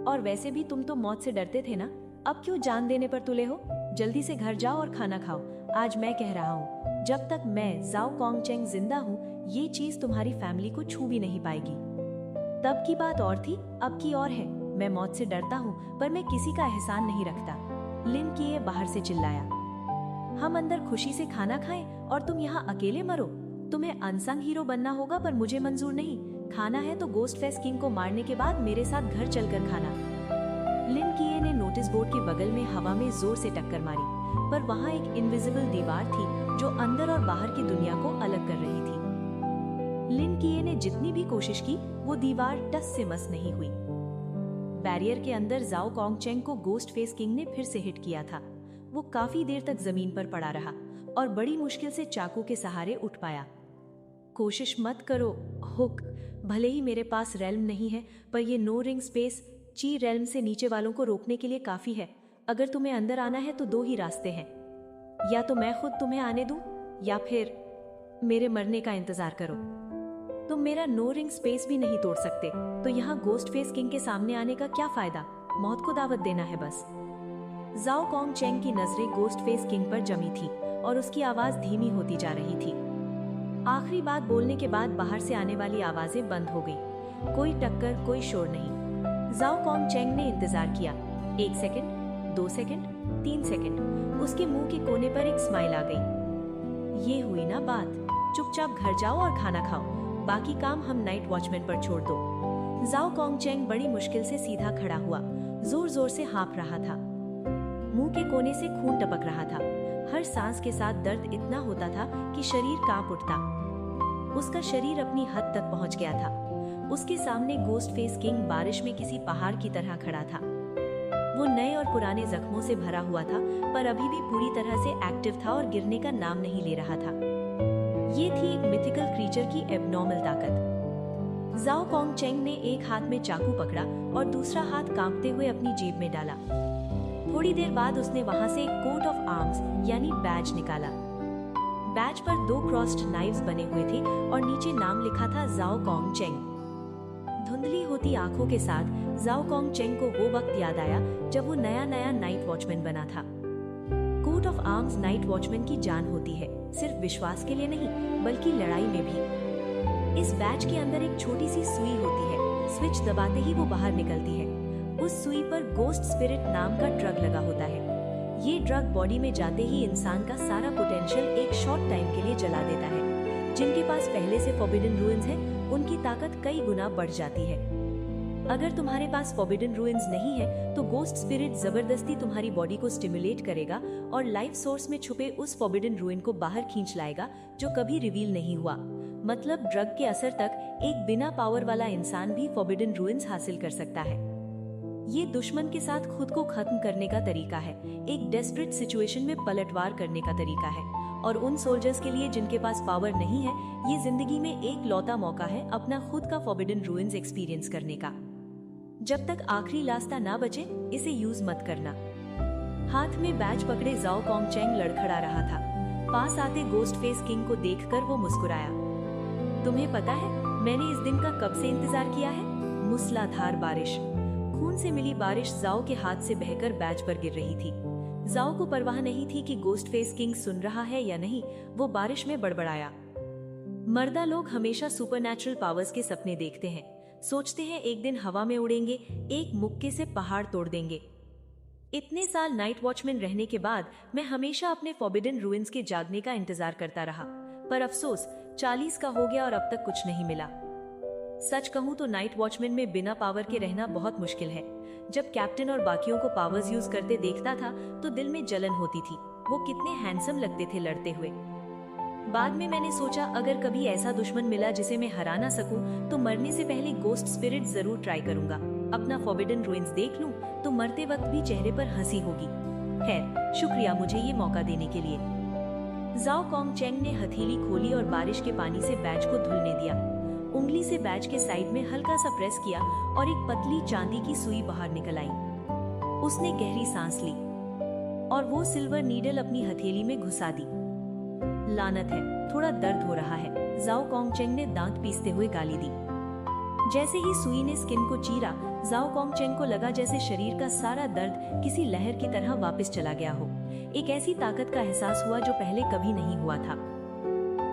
और वैसे भी तुम तो मौत से डरते थे ना, अब क्यों जान देने पर तुले हो? जल्दी से घर जाओ और खाना खाओ। आज मैं कह रहा हूँ, जब तक मैं जाओ कॉन्ग चेंग जिंदा हूँ, ये चीज तुम्हारी फैमिली को छू भी नहीं पाएगी। तब की बात और थी, अब की और है। मैं मौत से डरता हूँ, पर मैं किसी का एहसान नहीं रखता। लिन किए बाहर से चिल्लाया। हम अंदर खुशी से खाना खाएं और तुम यहाँ अकेले मरो। तुम्हें अनसंग हीरो बनना होगा, पर मुझे मंजूर नहीं। खाना है तो गोस्ट फेस किंग को मारने के बाद मेरे साथ घर चलकर खाना। लिन किए ने नोटिस बोर्ड के बगल में हवा में जोर से टक्कर मारी, पर वहाँ एक इनविजिबल दीवार थी जो अंदर और बाहर की दुनिया को अलग कर रही थी। लिन किए ने जितनी भी कोशिश की, वो दीवार टस से मस नहीं हुई। बैरियर के अंदर जाओ कॉन्ग चेंग को गोस्ट फेस किंग ने फिर से हिट किया था। वो काफी देर तक जमीन पर पड़ा रहा और बड़ी मुश्किल से चाकू के सहारे उठ पाया। कोशिश मत करो हुक, भले ही मेरे पास रेल्म नहीं है, पर ये नो रिंग स्पेस ची रेल्म से नीचे वालों को रोकने के लिए काफी है। अगर तुम्हें अंदर आना है तो 2 ही रास्ते हैं, या तो मैं खुद तुम्हें आने दूं या फिर मेरे मरने का इंतजार करो। तुम मेरा नो रिंग स्पेस भी नहीं तोड़ सकते, तो यहाँ गोस्ट फेस किंग के सामने आने का क्या फायदा? मौत को दावत देना है बस। जाओ कॉन्ग चेंग की नजरें गोस्ट फेस किंग पर जमी थी और उसकी आवाज धीमी होती जा रही थी। आखिरी बात बोलने के बाद बाहर से आने वाली आवाजें बंद हो गई। कोई टक्कर, कोई शोर नहीं। जाओ कॉन्ग चेंग ने इंतजार किया। 1 सेकंड, 2 सेकंड, 3 सेकंड। उसके मुंह के कोने पर एक स्माइल आ गई। ये हुई ना बात। चुपचाप घर जाओ और खाना खाओ, बाकी काम हम नाइट वॉचमैन पर छोड़ दो। जाओ कॉन्ग चेंग बड़ी मुश्किल से सीधा खड़ा हुआ, जोर जोर से हाँफ रहा था। मुंह के कोने से खून टपक रहा था। हर सांस के साथ दर्द इतना होता था कि शरीर कांप उठता। उसका शरीर अपनी हद तक पहुंच गया था। उसके सामने गोस्ट फेस किंग बारिश में किसी पहाड़ की तरह खड़ा था। वो नए और पुराने जख्मों से भरा हुआ था, पर अभी भी पूरी तरह से एक्टिव था और गिरने का नाम नहीं ले रहा था। ये थी एक मिथिकल क्रीचर की एबनॉर्मल ताकत। जाओ कॉन्ग चेंग ने एक हाथ में चाकू पकड़ा और दूसरा हाथ कांपते हुए अपनी जेब में डाला। थोड़ी देर बाद उसने वहां से एक कोट ऑफ आर्म्स यानी बैज निकाला। बैज पर 2 क्रॉस्ड नाइव्स बने हुए थे और नीचे नाम लिखा था जाओ कॉन्ग चेंग। धुंधली होती आंखों के साथ जाओ कॉन्ग चेंग को वो वक्त याद आया जब वो नया नया नाइट वॉचमैन बना था। Coat of arms night watchman की जान होती है, सिर्फ विश्वास के लिए नहीं बल्कि लड़ाई में भी। इस बैज के अंदर एक छोटी सी सुई होती है, स्विच दबाते ही वो बाहर निकलती है। उस सुई पर गोस्ट स्पिरिट नाम का ड्रग लगा होता है। ये ड्रग बॉडी में जाते ही इंसान का सारा पोटेंशियल एक शॉर्ट टाइम के लिए जला देता है। जिनके पास पहले से फॉरबिडन रूइंस है, उनकी ताकत कई गुना बढ़ जाती है। अगर तुम्हारे पास फॉरबिडन रूइंस नहीं है, तो गोस्ट स्पिरिट जबरदस्ती तुम्हारी बॉडी को स्टिमुलेट करेगा और लाइफ सोर्स में छुपे उस फॉरबिडन रूइन को बाहर खींच लाएगा जो कभी रिवील नहीं हुआ। मतलब ड्रग के असर तक एक बिना पावर वाला इंसान भी फॉरबिडन रूइंस हासिल कर सकता है। ये दुश्मन के साथ खुद को खत्म करने का तरीका है, एक डेस्परेट सिचुएशन में पलटवार करने का तरीका है। और उन सोल्जर्स के लिए जिनके पास पावर नहीं है, ये जिंदगी में एक लौता मौका है अपना खुद का फॉरबिडन रूइंस एक्सपीरियंस करने का। जब तक आखिरी रास्ता ना बचे, इसे यूज मत करना। हाथ में बैज पकड़े जाओ कॉन्ग चेंग लड़खड़ा रहा था। पास आते गोस्ट फेस किंग को देखकर वो मुस्कुराया। तुम्हें पता है मैंने इस दिन का कब से इंतजार किया है? मूसलाधार बारिश। खून से मिली बारिश जाओ के हाथ से बहकर बैज पर गिर रही थी। जाओ को परवाह नहीं थी कि गोस्ट फेस किंग सुन रहा है या नहीं। वो बारिश में बड़बड़ाया। मर्दा लोग हमेशा सुपरनैचुरल पावर्स के सपने देखते हैं, सोचते हैं एक दिन हवा में उड़ेंगे, एक मुक्के से पहाड़ तोड़ देंगे। इतने साल नाइट वॉचमैन रहने के बाद मैं हमेशा अपने फॉरबिडन रूइंस के जागने का इंतजार करता रहा, पर अफसोस 40 का हो गया और अब तक कुछ नहीं मिला। सच कहूं तो नाइट वॉचमैन में बिना पावर के रहना बहुत मुश्किल है। जब कैप्टन और बाकियों को पावर्स यूज करते देखता था तो दिल में जलन होती थी। वो कितने हैंडसम लगते थे लड़ते हुए। बाद में मैंने सोचा अगर कभी ऐसा दुश्मन मिला जिसे मैं हरा ना सकूं, तो मरने से पहले गोस्ट स्पिरिट जरूर ट्राई करूंगा। अपना फॉरबिडन रूइंस देख लूं तो मरते वक्त भी चेहरे पर हंसी होगी। खैर, शुक्रिया मुझे ये मौका देने के लिए। जाओ कॉन्ग चेंग ने हथेली खोली और बारिश के पानी से बैज को धुलने दिया। उंगली से बैज के साइड में हल्का सा प्रेस किया और एक पतली चांदी की सुई बाहर निकल आई। उसने गहरी सांस ली और वो सिल्वर नीडल अपनी हथेली में घुसा दी। लानत है, थोड़ा दर्द हो रहा है, जाओ कॉन्ग चेंग ने दांत पीसते हुए गाली दी। जैसे ही सुई ने स्किन को चीरा, जाओ कॉन्ग चेंग को लगा जैसे शरीर का सारा दर्द किसी लहर की तरह वापस चला गया हो। एक ऐसी ताकत का एहसास हुआ जो पहले कभी नहीं हुआ था।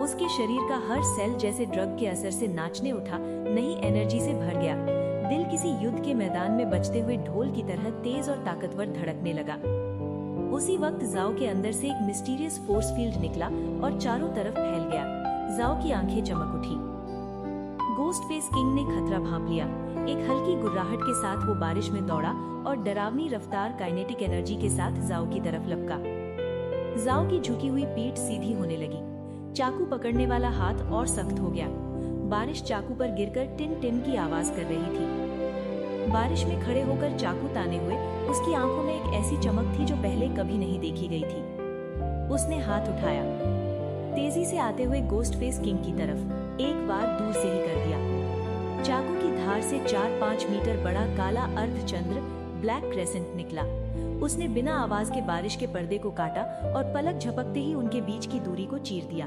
उसके शरीर का हर सेल जैसे ड्रग के असर से नाचने उठा, नई एनर्जी से भर गया। दिल किसी युद्ध के मैदान में बजते हुए ढोल की तरह तेज और ताकतवर धड़कने लगा। उसी वक्त जाओ के अंदर से एक मिस्टीरियस फोर्स फील्ड निकला और चारों तरफ फैल गया। जाओ की आंखें चमक उठी। गोस्ट फेस किंग ने खतरा भांप लिया। एक हल्की गुर्राहट के साथ वो बारिश में दौड़ा और डरावनी रफ्तार काइनेटिक एनर्जी के साथ जाओ की तरफ लपका। जाओ की झुकी हुई पीठ सीधी होने लगी। चाकू पकड़ने वाला हाथ और सख्त हो गया। बारिश चाकू पर गिरकर टिन टिन की आवाज कर रही थी। बारिश में खड़े होकर चाकू ताने हुए उसकी आंखों में एक ऐसी चमक थी जो पहले कभी नहीं देखी गई थी। उसने हाथ उठाया, तेजी से आते हुए गोस्ट फेस किंग की तरफ एक बार दूर से ही कर दिया। चाकू की धार से 4-5 मीटर बड़ा काला अर्धचंद्र ब्लैक क्रेसेंट निकला। उसने बिना आवाज के बारिश के पर्दे को काटा और पलक झपकते ही उनके बीच की दूरी को चीर दिया।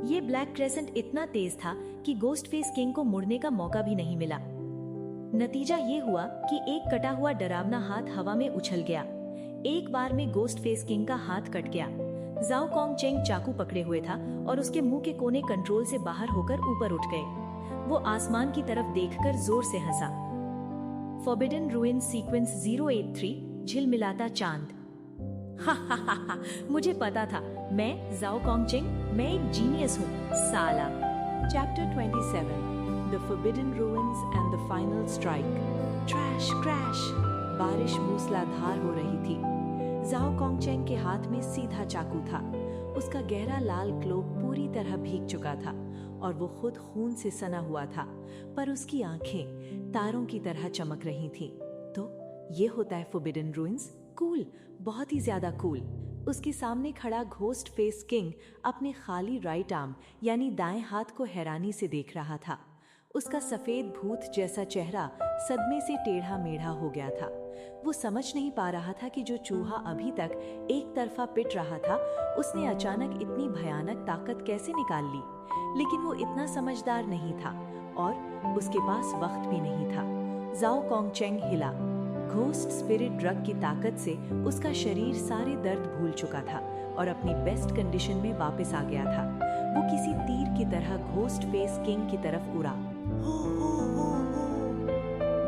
ये ब्लैक क्रेसेंट इतना तेज था कि गोस्ट फेस किंग को मुड़ने का मौका भी नहीं मिला। नतीजा ये हुआ कि एक कटा हुआ डरावना हाथ हवा में उछल गया। एक बार में गोस्ट फेस किंग का हाथ कट गया। जाओ कॉन्ग चेंग चाकू पकड़े हुए था और उसके मुंह के कोने कंट्रोल से बाहर होकर ऊपर उठ गए। वो आसमान की तरफ देखकर जोर से हंसा। फॉरबिडन रूइंस सीक्वेंस 083 झिलमिलाता चांद। हा, मुझे पता था, मैं जाओ कॉन्ग चेंग, मैं एक जीनियस हूँ साला। Chapter 27 The Forbidden Ruins and the Final Strike. Trash, crash. बारिश मूसलाधार हो रही थी। जाओ कॉन्ग चेंग के हाथ में सीधा चाकू था। उसका गहरा लाल क्लोक पूरी तरह भीग चुका था और वो खुद खून से सना हुआ था, पर उसकी आंखें तारों की तरह चमक रही थीं। तो ये होता है फोरबिडन रूइंस। कूल, बहुत ही ज्यादा कूल। उसके सामने खड़ा घोस्ट फेस किंग अपने खाली राइट आर्म यानी दाएं हाथ को हैरानी से देख रहा था। उसका सफेद भूत जैसा चेहरा सदमे से टेढ़ा मेढ़ा हो गया था। वो समझ नहीं पा रहा था कि जो चूहा अभी तक एक तरफा पिट रहा था, उसने अचानक इतनी भयानक ताकत कैसे निकाल ली। लेकिन वो इतना समझदार नहीं था और उसके पास वक्त भी नहीं था। जाओ कॉन्ग चेंग हिला। घोस्ट स्पिरिट ड्रग की ताकत से उसका शरीर सारे दर्द भूल चुका था और अपनी बेस्ट कंडीशन में वापस आ गया था। वो किसी तीर की तरह घोस्ट फेस किंग की तरफ उड़ा।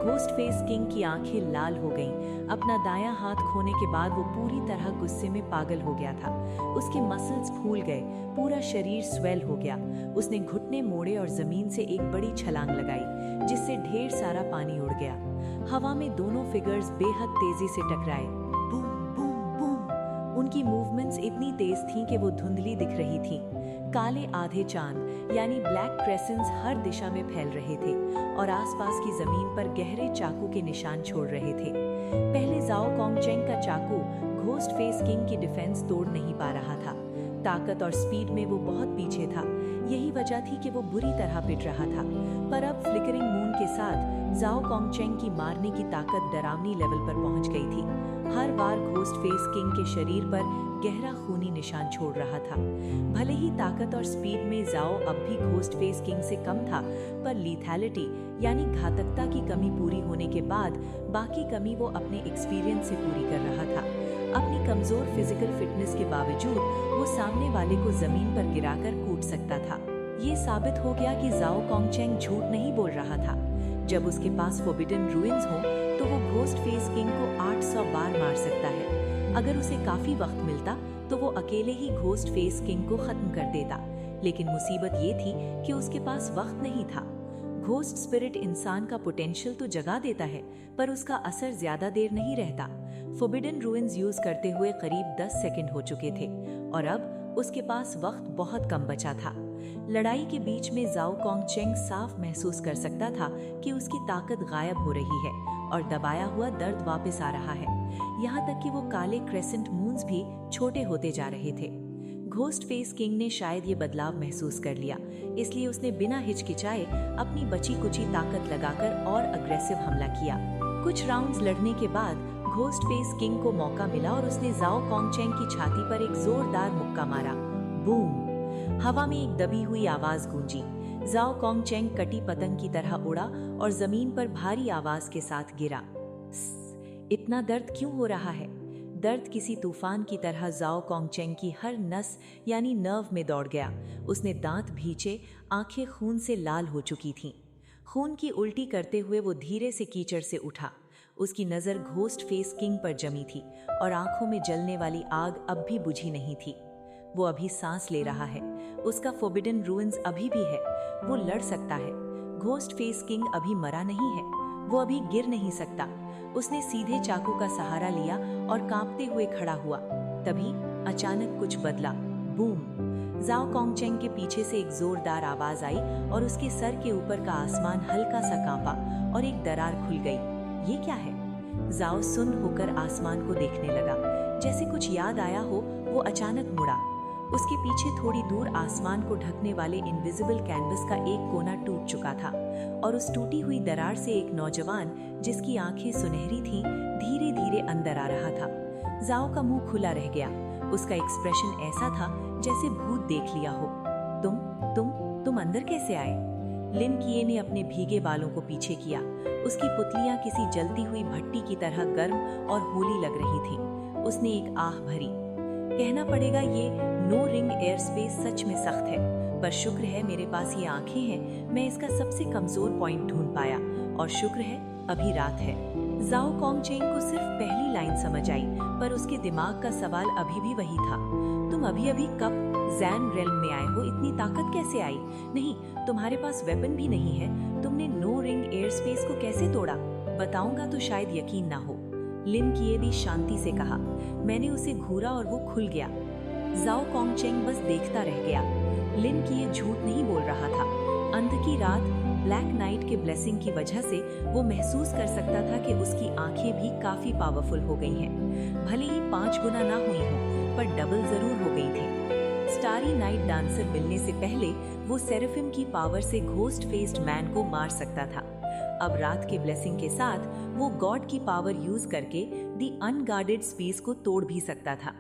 घोस्ट फेस किंग की आंखें लाल हो गईं। अपना दायां हाथ खोने के बाद वो पूरी तरह गुस्से में पागल हो गया था। उसके मसल्स फूल गए, पूरा शरीर स्वेल हो गया। उसने घुटने मोड़े और जमीन से एक बड़ी छलांग लगाई, जिससे ढेर सारा पानी उड़ गया। हवा में दोनों फिगर्स बेहद तेजी से टकराए। Boom boom boom. उनकी मूवमेंट्स इतनी तेज थीं कि वो धुंधली दिख रही थीं। काले आधे चांद यानी ब्लैक क्रेसेंट्स हर दिशा में फैल रहे थे और आसपास की जमीन पर गहरे चाकू के निशान छोड़ रहे थे। पहले जाओ कॉन्ग चेंग का चाकू घोस्ट फेस किंग की डिफेंस तोड़ नहीं पा रहा था। ताकत और स्पीड में वो बहुत पीछे था। यही वजह थी कि वो बुरी तरह पिट रहा था। पर अब फ्लिकरिंग मून के साथ जाओ कॉन्ग चेंग की मारने की ताकत डरावनी लेवल पर पहुंच गई थी। हर बार घोस्ट फेस किंग के शरीर पर गहरा खूनी निशान छोड़ रहा था। भले ही ताकत और स्पीड में जाओ अब भी घोस्ट फेस किंग से कम था, पर लीथैलिटी यानी घातकता की कमी पूरी होने के बाद बाकी कमी वो अपने एक्सपीरियंस से पूरी कर रहा था। अपनी कमजोर फिजिकल फिटनेस के बावजूद वो सामने वाले को जमीन पर गिराकर कूट सकता था। ये साबित हो गया कि जाओ कॉन्ग चेंग झूठ नहीं बोल रहा था। जब उसके पास फोरबिडन रूइंस हो तो वो घोस्ट फेस किंग को 800 बार मार सकता है। अगर उसे काफी वक्त मिलता तो वो अकेले ही घोस्ट फेस किंग को खत्म कर देता। लेकिन मुसीबत ये थी कि उसके पास वक्त नहीं था। घोस्ट स्पिरिट इंसान का पोटेंशियल तो जगा देता है, पर उसका असर ज्यादा देर नहीं रहता। फोरबिडन रूइंस यूज करते हुए करीब 10 सेकंड हो चुके थे और अब उसके पास वक्त बहुत कम बचा था। लड़ाई के बीच में जाओ कॉन्ग चेंग साफ महसूस कर सकता था कि उसकी ताकत गायब हो रही है और दबाया हुआ दर्द वापस आ रहा है। यहाँ तक कि वो काले क्रेसेंट मून्स भी छोटे होते जा रहे थे। घोस्ट फेस किंग ने शायद ये बदलाव महसूस कर लिया, इसलिए उसने बिना हिचकिचाए अपनी बची कुची ताकत लगाकर और अग्रेसिव हमला किया। कुछ राउंड्स लड़ने के बाद घोस्ट फेस किंग को मौका मिला और उसने जाओ कॉन्ग चेंग की छाती पर एक जोरदार मुक्का मारा। बूम! हवा में एक दबी हुई आवाज गूंजी। जाओ कॉन्ग चेंग कटी पतंग की तरह उड़ा और जमीन पर भारी आवाज के साथ गिरा। इतना दर्द क्यों हो रहा है? दर्द किसी तूफान की तरह जाओ कॉन्ग चेंग की हर नस यानी नर्व में दौड़ गया। उसने दांत भींचे, आंखें खून से लाल हो चुकी थीं। खून की उल्टी करते हुए वो धीरे से कीचड़ से उठा। उसकी नजर घोस्ट फेस किंग पर जमी थी और आंखों में जलने वाली आग अब भी बुझी नहीं थी। वो अभी सांस ले रहा है। उसका फोरबिडन रूइंस अभी भी है। वो लड़ सकता है। घोस्ट फेस किंग अभी मरा नहीं है। वो अभी गिर नहीं सकता। उसने सीधे चाकू का सहारा लिया और कांपते हुए खड़ा हुआ। तभी अचानक कुछ बदला। बूम! जाओ कॉन्ग चेंग के पीछे से एक जोरदार आवाज आई और उसके सर के ऊपर का आसमान हल्का सा कांपा और एक दरार खुल गई। ये क्या है? जाओ सुन्न होकर आसमान को देखने लगा। जैसे कुछ याद आया हो, वो अचानक मुड़ा। उसके पीछे थोड़ी दूर आसमान को ढकने वाले इनविजिबल कैनवस का एक कोना टूट चुका था और उस टूटी हुई दरार से एक नौजवान जिसकी आंखें सुनहरी थीं, धीरे धीरे अंदर आ रहा था। जाओ का मुंह खुला रह गया। उसका एक्सप्रेशन ऐसा था जैसे भूत देख लिया हो। तुम अंदर कैसे आए? लिन किए ने अपने भीगे बालों को पीछे किया। उसकी पुतलियां किसी जलती हुई भट्टी की तरह गर्म और होली लग रही थीं। उसने एक आह भरी। कहना पड़ेगा ये नो रिंग एयर स्पेस सच में सख्त है, पर शुक्र है मेरे पास ये आंखें हैं। मैं इसका सबसे कमजोर पॉइंट ढूंढ पाया और शुक्र है अभी रात है। जाओ कोंगचेंग को सिर्फ पहली लाइन समझ आई, पर उसके दिमाग का सवाल अभी भी वही था। तुम अभी कब जैन रेल्म में आए हो? इतनी ताकत कैसे आई? नहीं, तुम्हारे पास वेपन भी नहीं है। तुमने नो रिंग एयर स्पेस को कैसे तोड़ा? बताऊंगा तो शायद यकीन ना हो। लिन किए भी शांति से कहा। मैंने उसे घूरा और वो खुल गया। जाओ कोंगचेंग बस देखता रह गया। लिन किए झूठ नहीं बोल रहा था। अंत की रात ब्लैक नाइट के ब्लेसिंग की वजह से वो महसूस कर सकता था कि उसकी आंखें भी काफी पावरफुल हो गई हैं। भले ही 5 गुना ना हुई हों, पर डबल जरूर हो गई थी। स्टारी नाइट डांसर मिलने से पहले वो सेराफिम की पावर से घोस्ट फेस्ड मैन को मार सकता था। अब रात के ब्लेसिंग के साथ वो गॉड की पावर यूज करके दी अनगार्डेड स्पेस को तोड़ भी सकता था।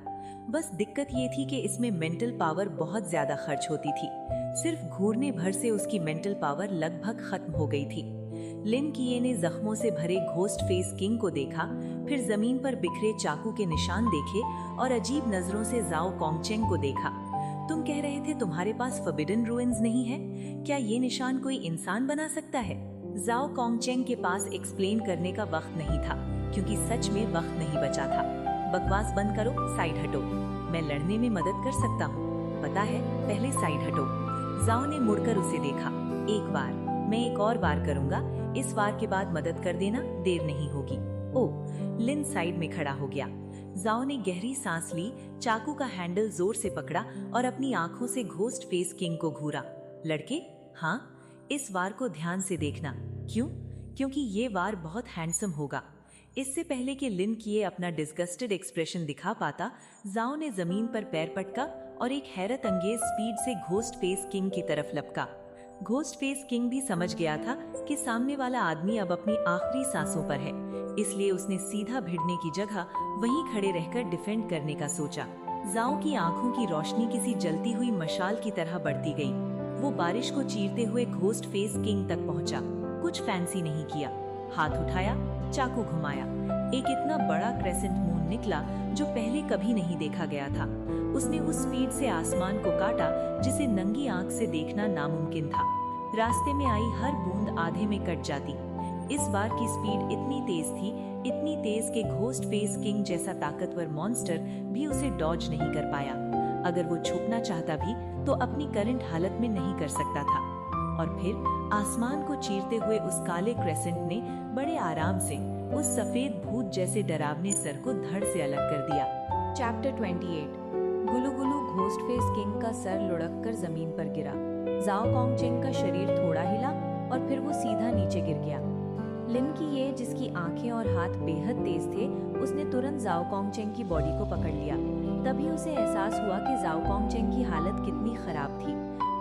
बस दिक्कत ये थी कि इसमें मेंटल पावर बहुत ज्यादा खर्च होती थी। सिर्फ घूरने भर से उसकी मेंटल पावर लगभग खत्म हो गई थी। लिन किए ने जख्मों से भरे घोस्ट फेस किंग को देखा, फिर जमीन पर बिखरे चाकू के निशान देखे और अजीब नजरों से जाओ कोंगचेंग को देखा। तुम कह रहे थे तुम्हारे पास फॉरबिडन रूइंस नहीं है? क्या ये निशान कोई इंसान बना सकता है? जाओ कोंगचेंग के पास एक्सप्लेन करने का वक्त नहीं था, क्योंकि सच में वक्त नहीं बचा था। बकवास बंद करो, साइड हटो। मैं लड़ने में मदद कर सकता हूँ, पता है, पहले साइड हटो। जाओ ने मुड़कर उसे देखा। एक बार, मैं एक और बार करूंगा। इस बार के बाद मदद कर देना, देर नहीं होगी। ओह, लिन साइड में खड़ा हो गया। जाओ ने गहरी सांस ली, चाकू का हैंडल जोर से पकड़ा और अपनी आंखों से घोस्ट फेस किंग को घूरा। लड़के, हाँ, इस वार को ध्यान से देखना। क्यों? क्योंकि ये वार बहुत हैंडसम होगा। इससे पहले कि लिन किए अपना डिस्गस्टेड एक्सप्रेशन दिखा पाता, जाओ ने जमीन पर पैर पटका और एक हैरत अंगेज स्पीड से घोस्ट फेस किंग की तरफ लपका। घोस्ट फेस किंग भी समझ गया था कि सामने वाला आदमी अब अपनी आखिरी सांसों पर है, इसलिए उसने सीधा भिड़ने की जगह वहीं खड़े रहकर डिफेंड करने का सोचा। जाओ की आंखों की रोशनी किसी जलती हुई मशाल की तरह बढ़ती गई। वो बारिश को चीरते हुए घोस्ट फेस किंग तक पहुंचा। कुछ फैंसी नहीं किया, हाथ उठाया, चाकू घुमाया। एक इतना बड़ा क्रेसेंट मून निकला जो पहले कभी नहीं देखा गया था। उसने उस स्पीड से आसमान को काटा जिसे नंगी आंख से देखना नामुमकिन था। रास्ते में आई हर बूंद आधे में कट जाती। इस बार की स्पीड इतनी तेज कि घोस्ट फेस किंग जैसा ताकतवर मॉन्स्टर भी उसे डॉज नहीं कर पाया। अगर वो छुपना चाहता भी तो अपनी करंट हालत में नहीं कर सकता था। और फिर आसमान को चीरते हुए उस काले क्रेसेंट ने बड़े आराम से उस सफेद भूत जैसे डरावने सर को धड़ से अलग कर दिया। चैप्टर 28। गुलू गुलू घोस्ट फेस किंग का सर लुढ़क कर जमीन पर गिरा। जाओ कोंगचेंग का शरीर थोड़ा हिला और फिर वो सीधा नीचे गिर गया। लिन की ये, जिसकी आंखें और हाथ बेहद तेज थे, उसने तुरंत जाओ कोंगचेंग की बॉडी को पकड़ लिया। तभी उसे एहसास हुआ कि जाओ कोंगचेंग की हालत कितनी खराब थी।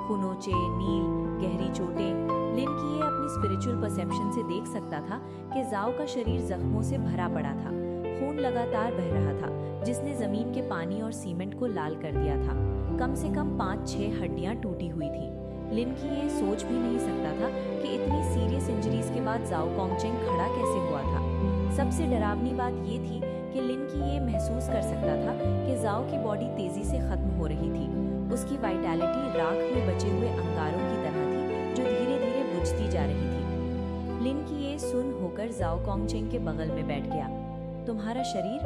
खुनोचे, नील, गहरी चोटें। लिन की ये अपनी स्पिरिचुअल परसेप्शन से देख सकता था कि जाओ का शरीर जख्मों से भरा पड़ा था। खून लगातार बह रहा था, जिसने जमीन के पानी और सीमेंट को लाल कर दिया था। कम से कम 5-6 हड्डियां टूटी हुई थी। लिन की ये सोच भी नहीं सकता था कि इतनी सीरियस इंजरीज के बाद जाओ कोंगचेंग खड़ा कैसे हुआ था। सबसे डरावनी बात ये थी कि लिन की ये महसूस कर सकता था कि जाओ की बॉडी तेजी से खत्म हो रही थी। उसकी वाइटैलिटी राख में बचे हुए अंगारों की तरह थी, जो धीरे धीरे बुझती जा रही थी। लिन की ये सुन होकर जाओ कोंगचेंग के बगल में बैठ गया। तुम्हारा शरीर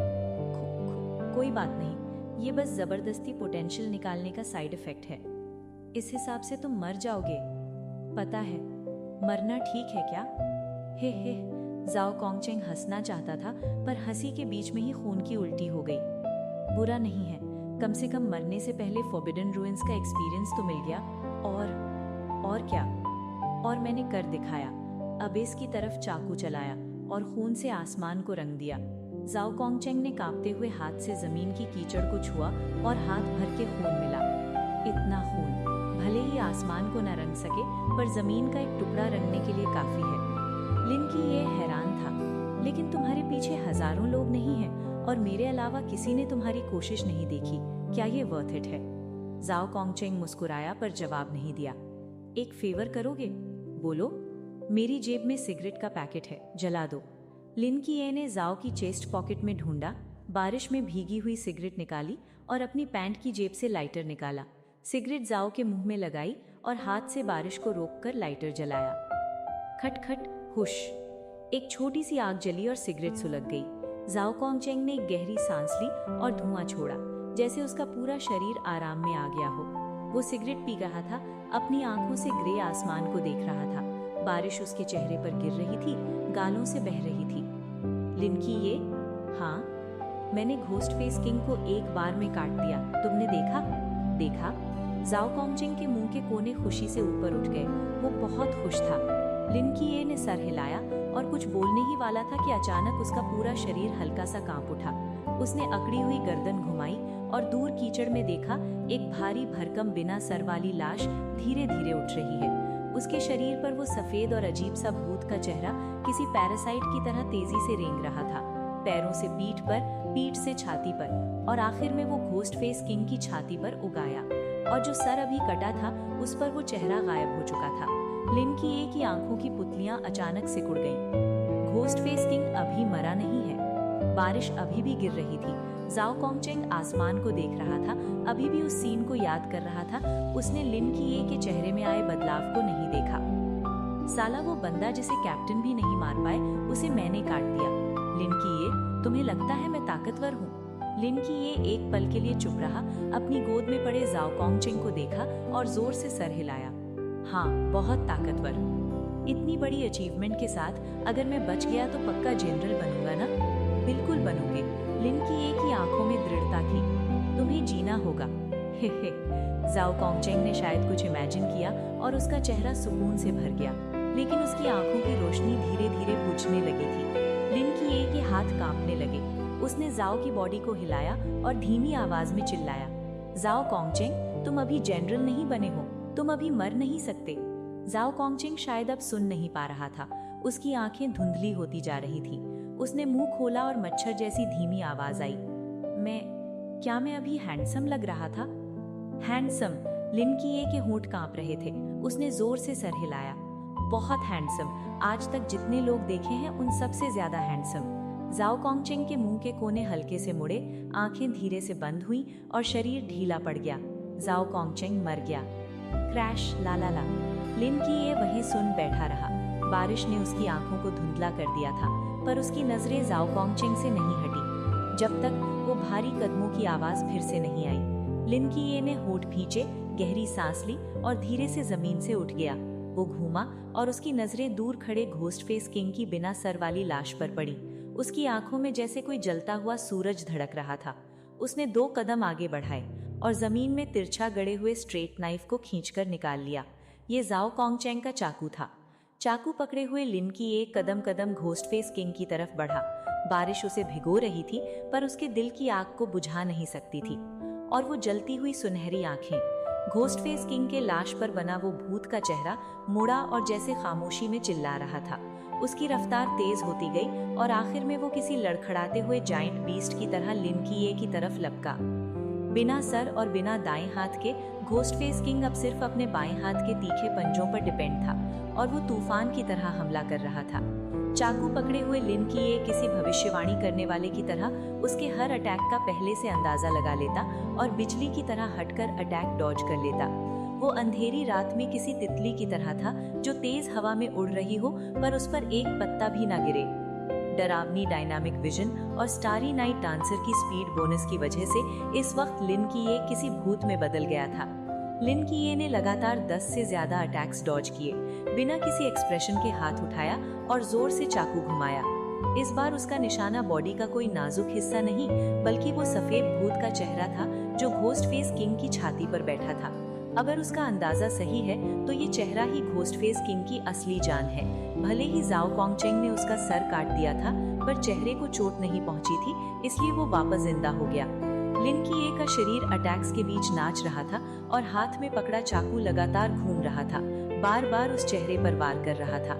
कोई बात नहीं, ये बस जबरदस्ती पोटेंशियल निकालने का साइड इफेक्ट है। इस हिसाब से तुम मर जाओगे। पता है, मरना ठीक है क्या? हे जाओ कोंगचेंग हंसना चाहता था, पर हंसी के बीच में ही खून की उल्टी हो गई। बुरा नहीं है, कम से कम मरने से पहले फॉरबिडन रूइंस का एक्सपीरियंस तो मिल गया। और क्या? और मैंने कर दिखाया। अबेस की तरफ चाकू चलाया और खून से आसमान को रंग दिया। जाओ कोंगचेंग ने कांपते हुए हाथ से जमीन की कीचड़ को छुआ और हाथ भर के खून मिला। इतना खून भले ही आसमान को न रंग सके, पर जमीन का एक टुकड़ा रंगने के लिए काफी है। लिन की ये हैरान था, लेकिन तुम्हारे पीछे हजारों लोग नहीं हैं और मेरे अलावा किसी ने तुम्हारी कोशिश नहीं देखी, क्या ये वर्थ इट है? जाओ कॉन्गचेंग मुस्कुराया पर जवाब नहीं दिया। एक फेवर करोगे? बोलो। मेरी जेब में सिगरेट का पैकेट है, जला दो। लिन की ये ने जाओ की चेस्ट पॉकेट में ढूंढा, बारिश में भीगी हुई सिगरेट निकाली और अपनी पैंट की जेब से लाइटर निकाला। सिगरेट जाओ के मुंह में लगाई और हाथ से बारिश को रोककर लाइटर जलाया। खटखट हुश, एक छोटी सी आग जली और सिगरेट सुलग गई। जाओ कॉन्गचेंग ने एक गहरी सांस ली और धुआं छोड़ा, जैसे उसका पूरा शरीर आराम में आ गया हो। वो सिगरेट पी रहा था, अपनी आंखों से ग्रे आसमान को देख रहा था। बारिश उसके चेहरे पर गिर रही थी, गालों से बह रही थी। लिन की ये, हाँ, मैंने घोस्ट फेस किंग को एक बार में काट दिया, तुमने देखा? देखा? जाओ कॉन्गचेंग के मुंह के कोने खुशी से ऊपर उठ गए। वो बहुत खुश था। लिन की ये ने सर हिलाया और कुछ बोलने ही वाला था कि अचानक उसका पूरा शरीर हल्का सा कांप उठा। उसने अकड़ी हुई गर्दन घुमाई और दूर कीचड़ में देखा एक भारी भरकम बिना सर वाली लाश धीरे धीरे उठ रही है। उसके शरीर पर वो सफेद और अजीब सा भूत का चेहरा किसी पैरासाइट की तरह तेजी से रेंग रहा था। पैरों से पीठ पर, पीठ से छाती पर और आखिर में वो घोस्ट फेस किंग की छाती पर उगाया, और जो सर अभी कटा था उस पर वो चेहरा गायब हो चुका था। लिन की एक ही आंखों की पुतलियां अचानक सिकुड़ गईं। घोस्ट फेस किंग अभी मरा नहीं है। बारिश अभी भी गिर रही थी। जाओ कॉन्गचेंग आसमान को देख रहा था, अभी भी उस सीन को याद कर रहा था। उसने लिन की ये के चेहरे में आए बदलाव को नहीं देखा। साला वो बंदा जिसे कैप्टन भी नहीं मार पाए, उसे मैंने काट दिया। लिन की ये, तुम्हें लगता है मैं ताकतवर हूँ? लिन की ये एक पल के लिए चुप रहा, अपनी गोद में पड़े जाओ कॉन्गचेंग को देखा और जोर से सर हिलाया। हाँ, बहुत ताकतवर। इतनी बड़ी अचीवमेंट के साथ अगर मैं बच गया तो पक्का जनरल बनूंगा ना? बिल्कुल बनोगे। लिन की एक ही आंखों में दृढ़ता थी। तुम्हें जीना होगा। हे हे। जाओ कॉन्गचेंग ने शायद कुछ इमेजिन किया और उसका चेहरा सुकून से भर गया, लेकिन उसकी आंखों की रोशनी धीरे धीरे बुझने लगी थी। लिन की ये के हाथ कांपने लगे। उसने जाओ की बॉडी को हिलाया और धीमी आवाज में चिल्लाया, जाओ कॉन्गचेंग, तुम अभी जनरल नहीं बने हो, तुम अभी मर नहीं सकते। जाओ कॉन्गचेंग शायद अब सुन नहीं पा रहा था। उसकी आंखें धुंधली होती जा रही थी। उसने मुंह खोला और मच्छर जैसी धीमी आवाज आई, क्या मैं अभी हैंडसम लग रहा था? हैंडसम। लिन की ये के होंठ कांप रहे थे। उसने जोर से सर हिलाया। बहुत हैंडसम। आज तक जितने लोग देखे हैं उन सबसे ज्यादा हैंडसम। जाओ कॉन्गचेंग के मुंह के कोने हल्के से मुड़े, आंखें धीरे से बंद हुई और शरीर ढीला पड़ गया। जाओ कॉन्गचेंग मर गया। क्रैश, ला ला ला। लिन की ये वहीं सुन बैठा रहा। बारिश ने उसकी आंखों को धुंधला कर दिया था, पर उसकी नजरें जाओ कॉन्गचेंग से नहीं हटी जब तक वो भारी कदमों की आवाज फिर से नहीं आई। लिन की ये ने होठ भींचे, गहरी सांस ली और धीरे से जमीन से उठ गया। वो घूमा और उसकी नजरें दूर खड़े घोस्ट फेस किंग की बिना सर वाली लाश पर पड़ी। उसकी आंखों में जैसे कोई जलता हुआ सूरज धड़क रहा था। उसने 2 कदम आगे बढ़ाए और जमीन में तिरछा गड़े हुए स्ट्रेट नाइफ को खींचकर निकाल लिया। ये जाओ कॉन्गचेंग का चाकू था। चाकू पकड़े हुए लिन की एक कदम कदम घोस्ट फेस किंग की तरफ बढ़ा। बारिश उसे भिगो रही थी, पर उसके दिल की आग को बुझा नहीं सकती थी। और वो जलती हुई सुनहरी आंखें, घोस्ट फेस किंग के लाश पर बना वो भूत का चेहरा मुड़ा और जैसे खामोशी में चिल्ला रहा था। उसकी रफ्तार तेज होती गई और आखिर में वो किसी लड़खड़ाते हुए जाइंट बीस्ट की तरह लिन की ये की तरफ लपका। बिना सर और बिना दाएं हाथ के घोस्ट फेस किंग अब सिर्फ अपने बाएं हाथ के तीखे पंजों पर डिपेंड था और वो तूफान की तरह हमला कर रहा था। चाकू पकड़े हुए लिन की ये किसी भविष्यवाणी करने वाले की तरह उसके हर अटैक का पहले से अंदाजा लगा लेता और बिजली की तरह हटकर अटैक डॉज कर लेता। वो अंधेरी रात में किसी तितली की तरह था जो तेज हवा में उड़ रही हो पर उस पर एक पत्ता भी ना गिरे। डरावनी डायनामिक विजन और स्टारी नाइट डांसर की स्पीड बोनस की वजह से इस वक्त लिन की ये किसी भूत में बदल गया था। लिन की ये ने लगातार 10 से ज्यादा अटैक्स डॉज किए, बिना किसी एक्सप्रेशन के हाथ उठाया और जोर से चाकू घुमाया। इस बार उसका निशाना बॉडी का कोई नाजुक हिस्सा नहीं, बल्कि वो सफेद भूत का चेहरा था जो घोस्ट फेस किंग की छाती पर बैठा था। अगर उसका अंदाजा सही है तो ये चेहरा ही घोस्ट फेस किंग की असली जान है। भले ही जाओ कॉन्गचेंग ने उसका सर काट दिया था, पर चेहरे को चोट नहीं पहुंची थी, इसलिए वो वापस जिंदा हो गया। लिन कीए का शरीर अटैक्स के बीच नाच रहा था और हाथ में पकड़ा चाकू लगातार घूम रहा था, बार बार उस चेहरे पर वार कर रहा था।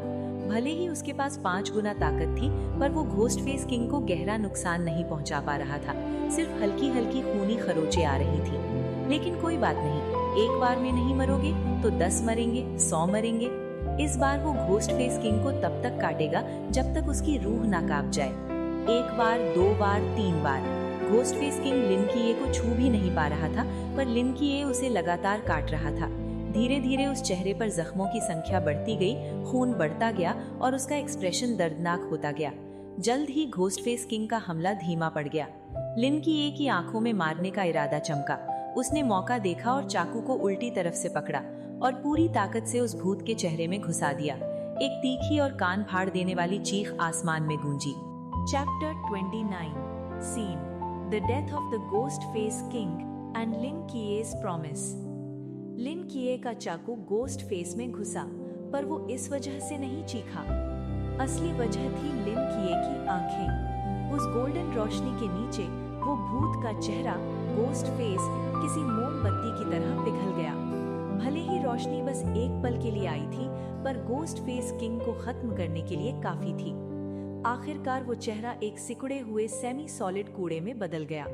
भले ही उसके पास 5 गुना ताकत थी, पर वो घोस्ट फेस किंग को गहरा नुकसान नहीं पहुंचा पा रहा था। सिर्फ हल्की हल्की खूनी खरोंचें आ रही थी। लेकिन कोई बात नहीं, एक बार में नहीं मरोगे तो 10 मरेंगे, 100 मरेंगे। इस बार वो घोस्ट फेस किंग को तब तक काटेगा जब तक उसकी रूह ना कांप जाए। 1 बार, 2 बार, 3 बार। घोस्ट फेस किंग लिन कीए को छू भी नहीं पा रहा था, पर लिन कीए उसे लगातार काट रहा था। धीरे धीरे उस चेहरे पर जख्मों की संख्या बढ़ती गई, खून बढ़ता गया और उसका एक्सप्रेशन दर्दनाक होता गया। जल्द ही घोस्ट फेस किंग का हमला धीमा पड़ गया। लिन कीए की आंखों में मारने का इरादा चमका। उसने मौका देखा और चाकू को उल्टी तरफ से पकड़ा और पूरी ताकत से उस भूत के चेहरे में घुसा दिया। एक तीखी और कान फाड़ देने वाली चीख आसमान में गूंजी। Chapter 29 Scene The Death of the Ghost Face King and Lin Kie's Promise। लिन कीए का चाकू गोस्ट फेस में घुसा, पर वो इस वजह से नहीं चीखा। असली वजह थी लिन कीए की आंखें। उस गोल्डन रोशनी के नीचे वो भूत का चेहरा, गोस्ट फेस, किसी मोमबत्ती की तरह पिघल गया। भले ही रोशनी बस एक पल के लिए आई थी, पर गोस्ट फेस किंग को खत्म करने के लिए काफी थी। आखिरकार वो चेहरा एक सिकुड़े हुए सेमी सॉलिड कूड़े में बदल गया।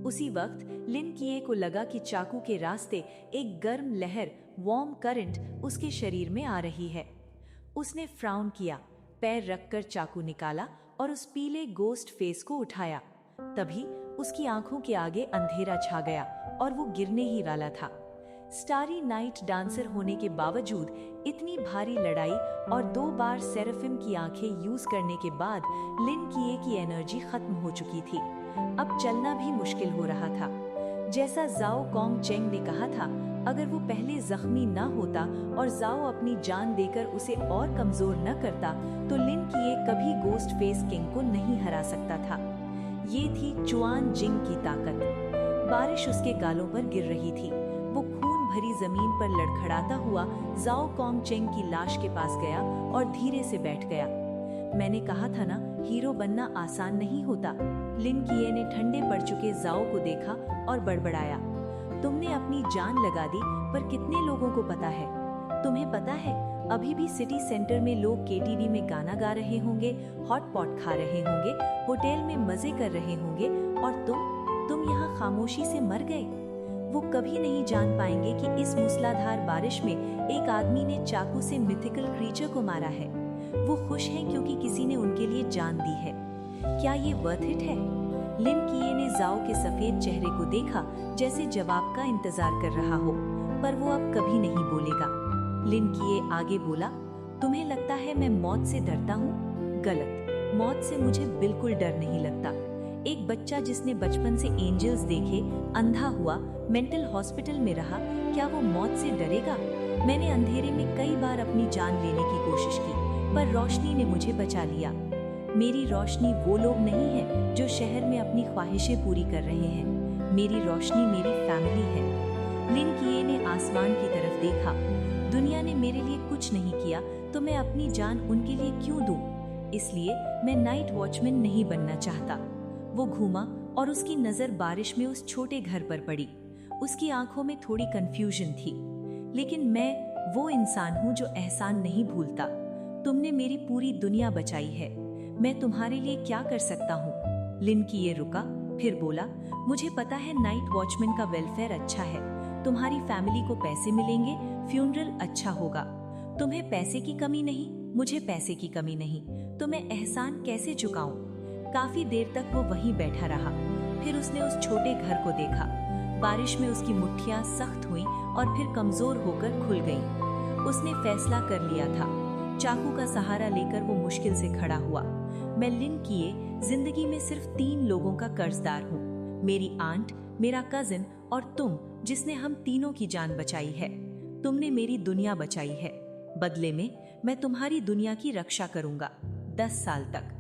उसी वक्त लिन कीए को लगा कि चाकू के रास्ते एक गर्म लहर, वार्म करंट उसके शरीर में आ रही है। उसने फ्राउन किया, पैर रखकर चाकू निकाला और उस पीले गोस्ट फेस को उठाया। तभी उसकी आंखों के आगे अंधेरा छा गया और वो गिरने ही वाला था। स्टारी नाइट डांसर होने के बावजूद इतनी भारी लड़ाई और 2 बार सेराफिम की आंखें यूज करने के बाद लिन कीए की एनर्जी खत्म हो चुकी थी। अब चलना भी मुश्किल हो रहा था। जैसा जाओ कॉन्ग चेंग ने कहा था, अगर वो पहले जख्मी न होता और जाओ अपनी जान देकर उसे और कमजोर न करता, तो लिन कीए कभी गोस्ट फेस किंग को नहीं हरा सकता था। ये थी चुआन जिंग की ताकत। बारिश उसके गालों पर गिर रही थी। वो खून भरी जमीन पर लड़खड़ाता हुआ जाओ कॉन्ग चेंग की लाश के पास गया और धीरे से बैठ गया। मैंने कहा था ना, हीरो बनना आसान नहीं होता। लिन कीए ने ठंडे पड़ चुके जाओ को देखा और बड़बड़ाया, तुमने अपनी जान लगा दी, पर कितने लोगों को पता है? तुम्हें पता है, अभी भी सिटी सेंटर में लोग केटीवी में गाना गा रहे होंगे, हॉट पॉट खा रहे होंगे, होटल में मजे कर रहे होंगे, और तुम यहाँ खामोशी से मर गए। वो कभी नहीं जान पाएंगे कि इस मूसलाधार बारिश में एक आदमी ने चाकू से मिथिकल क्रीचर को मारा है। वो खुश हैं क्योंकि किसी ने उनके लिए जान दी है। क्या ये वर्थ इट है? लिन कीए ने जाओ के सफेद चेहरे को देखा, जैसे जवाब का इंतजार कर रहा हो, पर वो अब कभी नहीं बोलेगा। लिन कीए आगे बोला, तुम्हें लगता है मैं मौत से डरता हूँ? गलत। मौत से मुझे बिल्कुल डर नहीं लगता। एक बच्चा जिसने बचपन से एंजल्स देखे, अंधा हुआ, मेंटल हॉस्पिटल में रहा, क्या वो मौत से डरेगा? मैंने अंधेरे में कई बार अपनी जान लेने की कोशिश की, पर रोशनी ने मुझे बचा लिया। मेरी रोशनी वो लोग नहीं है जो शहर में अपनी ख्वाहिशें पूरी कर रहे हैं। मेरी रोशनी मेरी फैमिली है। लिन कीए ने आसमान की तरफ देखा। दुनिया ने मेरे लिए कुछ नहीं किया, तो मैं अपनी जान उनके लिए क्यों दूं? इसलिए मैं नाइट वॉचमैन नहीं बनना चाहता। वो घूमा और उसकी नजर बारिश में उस छोटे घर पर पड़ी। उसकी आंखों में थोड़ी कंफ्यूजन थी। लेकिन मैं वो इंसान हूँ जो एहसान नहीं भूलता। तुमने मेरी पूरी दुनिया बचाई है। मैं तुम्हारे लिए क्या कर सकता हूँ? लिन कीए रुका, फिर बोला, मुझे पता है नाइट वॉचमैन का वेलफेयर अच्छा है। तुम्हारी फैमिली को पैसे मिलेंगे, फ्यूनरल अच्छा होगा। तुम्हें पैसे की कमी नहीं, मुझे पैसे की कमी नहीं, तो मैं एहसान कैसे चुकाऊं? काफी देर तक वो वहीं बैठा रहा। फिर उसने उस छोटे घर को देखा। बारिश में उसकी मुट्ठियां सख्त हुईं और फिर कमजोर होकर खुल गईं। उसने फैसला कर लिया था। चाकू का सहारा लेकर वो मुश्किल से खड़ा हुआ। मैं लिन कीए जिंदगी में सिर्फ 3 लोगों का कर्जदार हूँ। मेरी आंट, मेरा कजिन और तुम, जिसने हम तीनों की जान बचाई है। तुमने मेरी दुनिया बचाई है। बदले में मैं तुम्हारी दुनिया की रक्षा करूंगा 10 साल तक।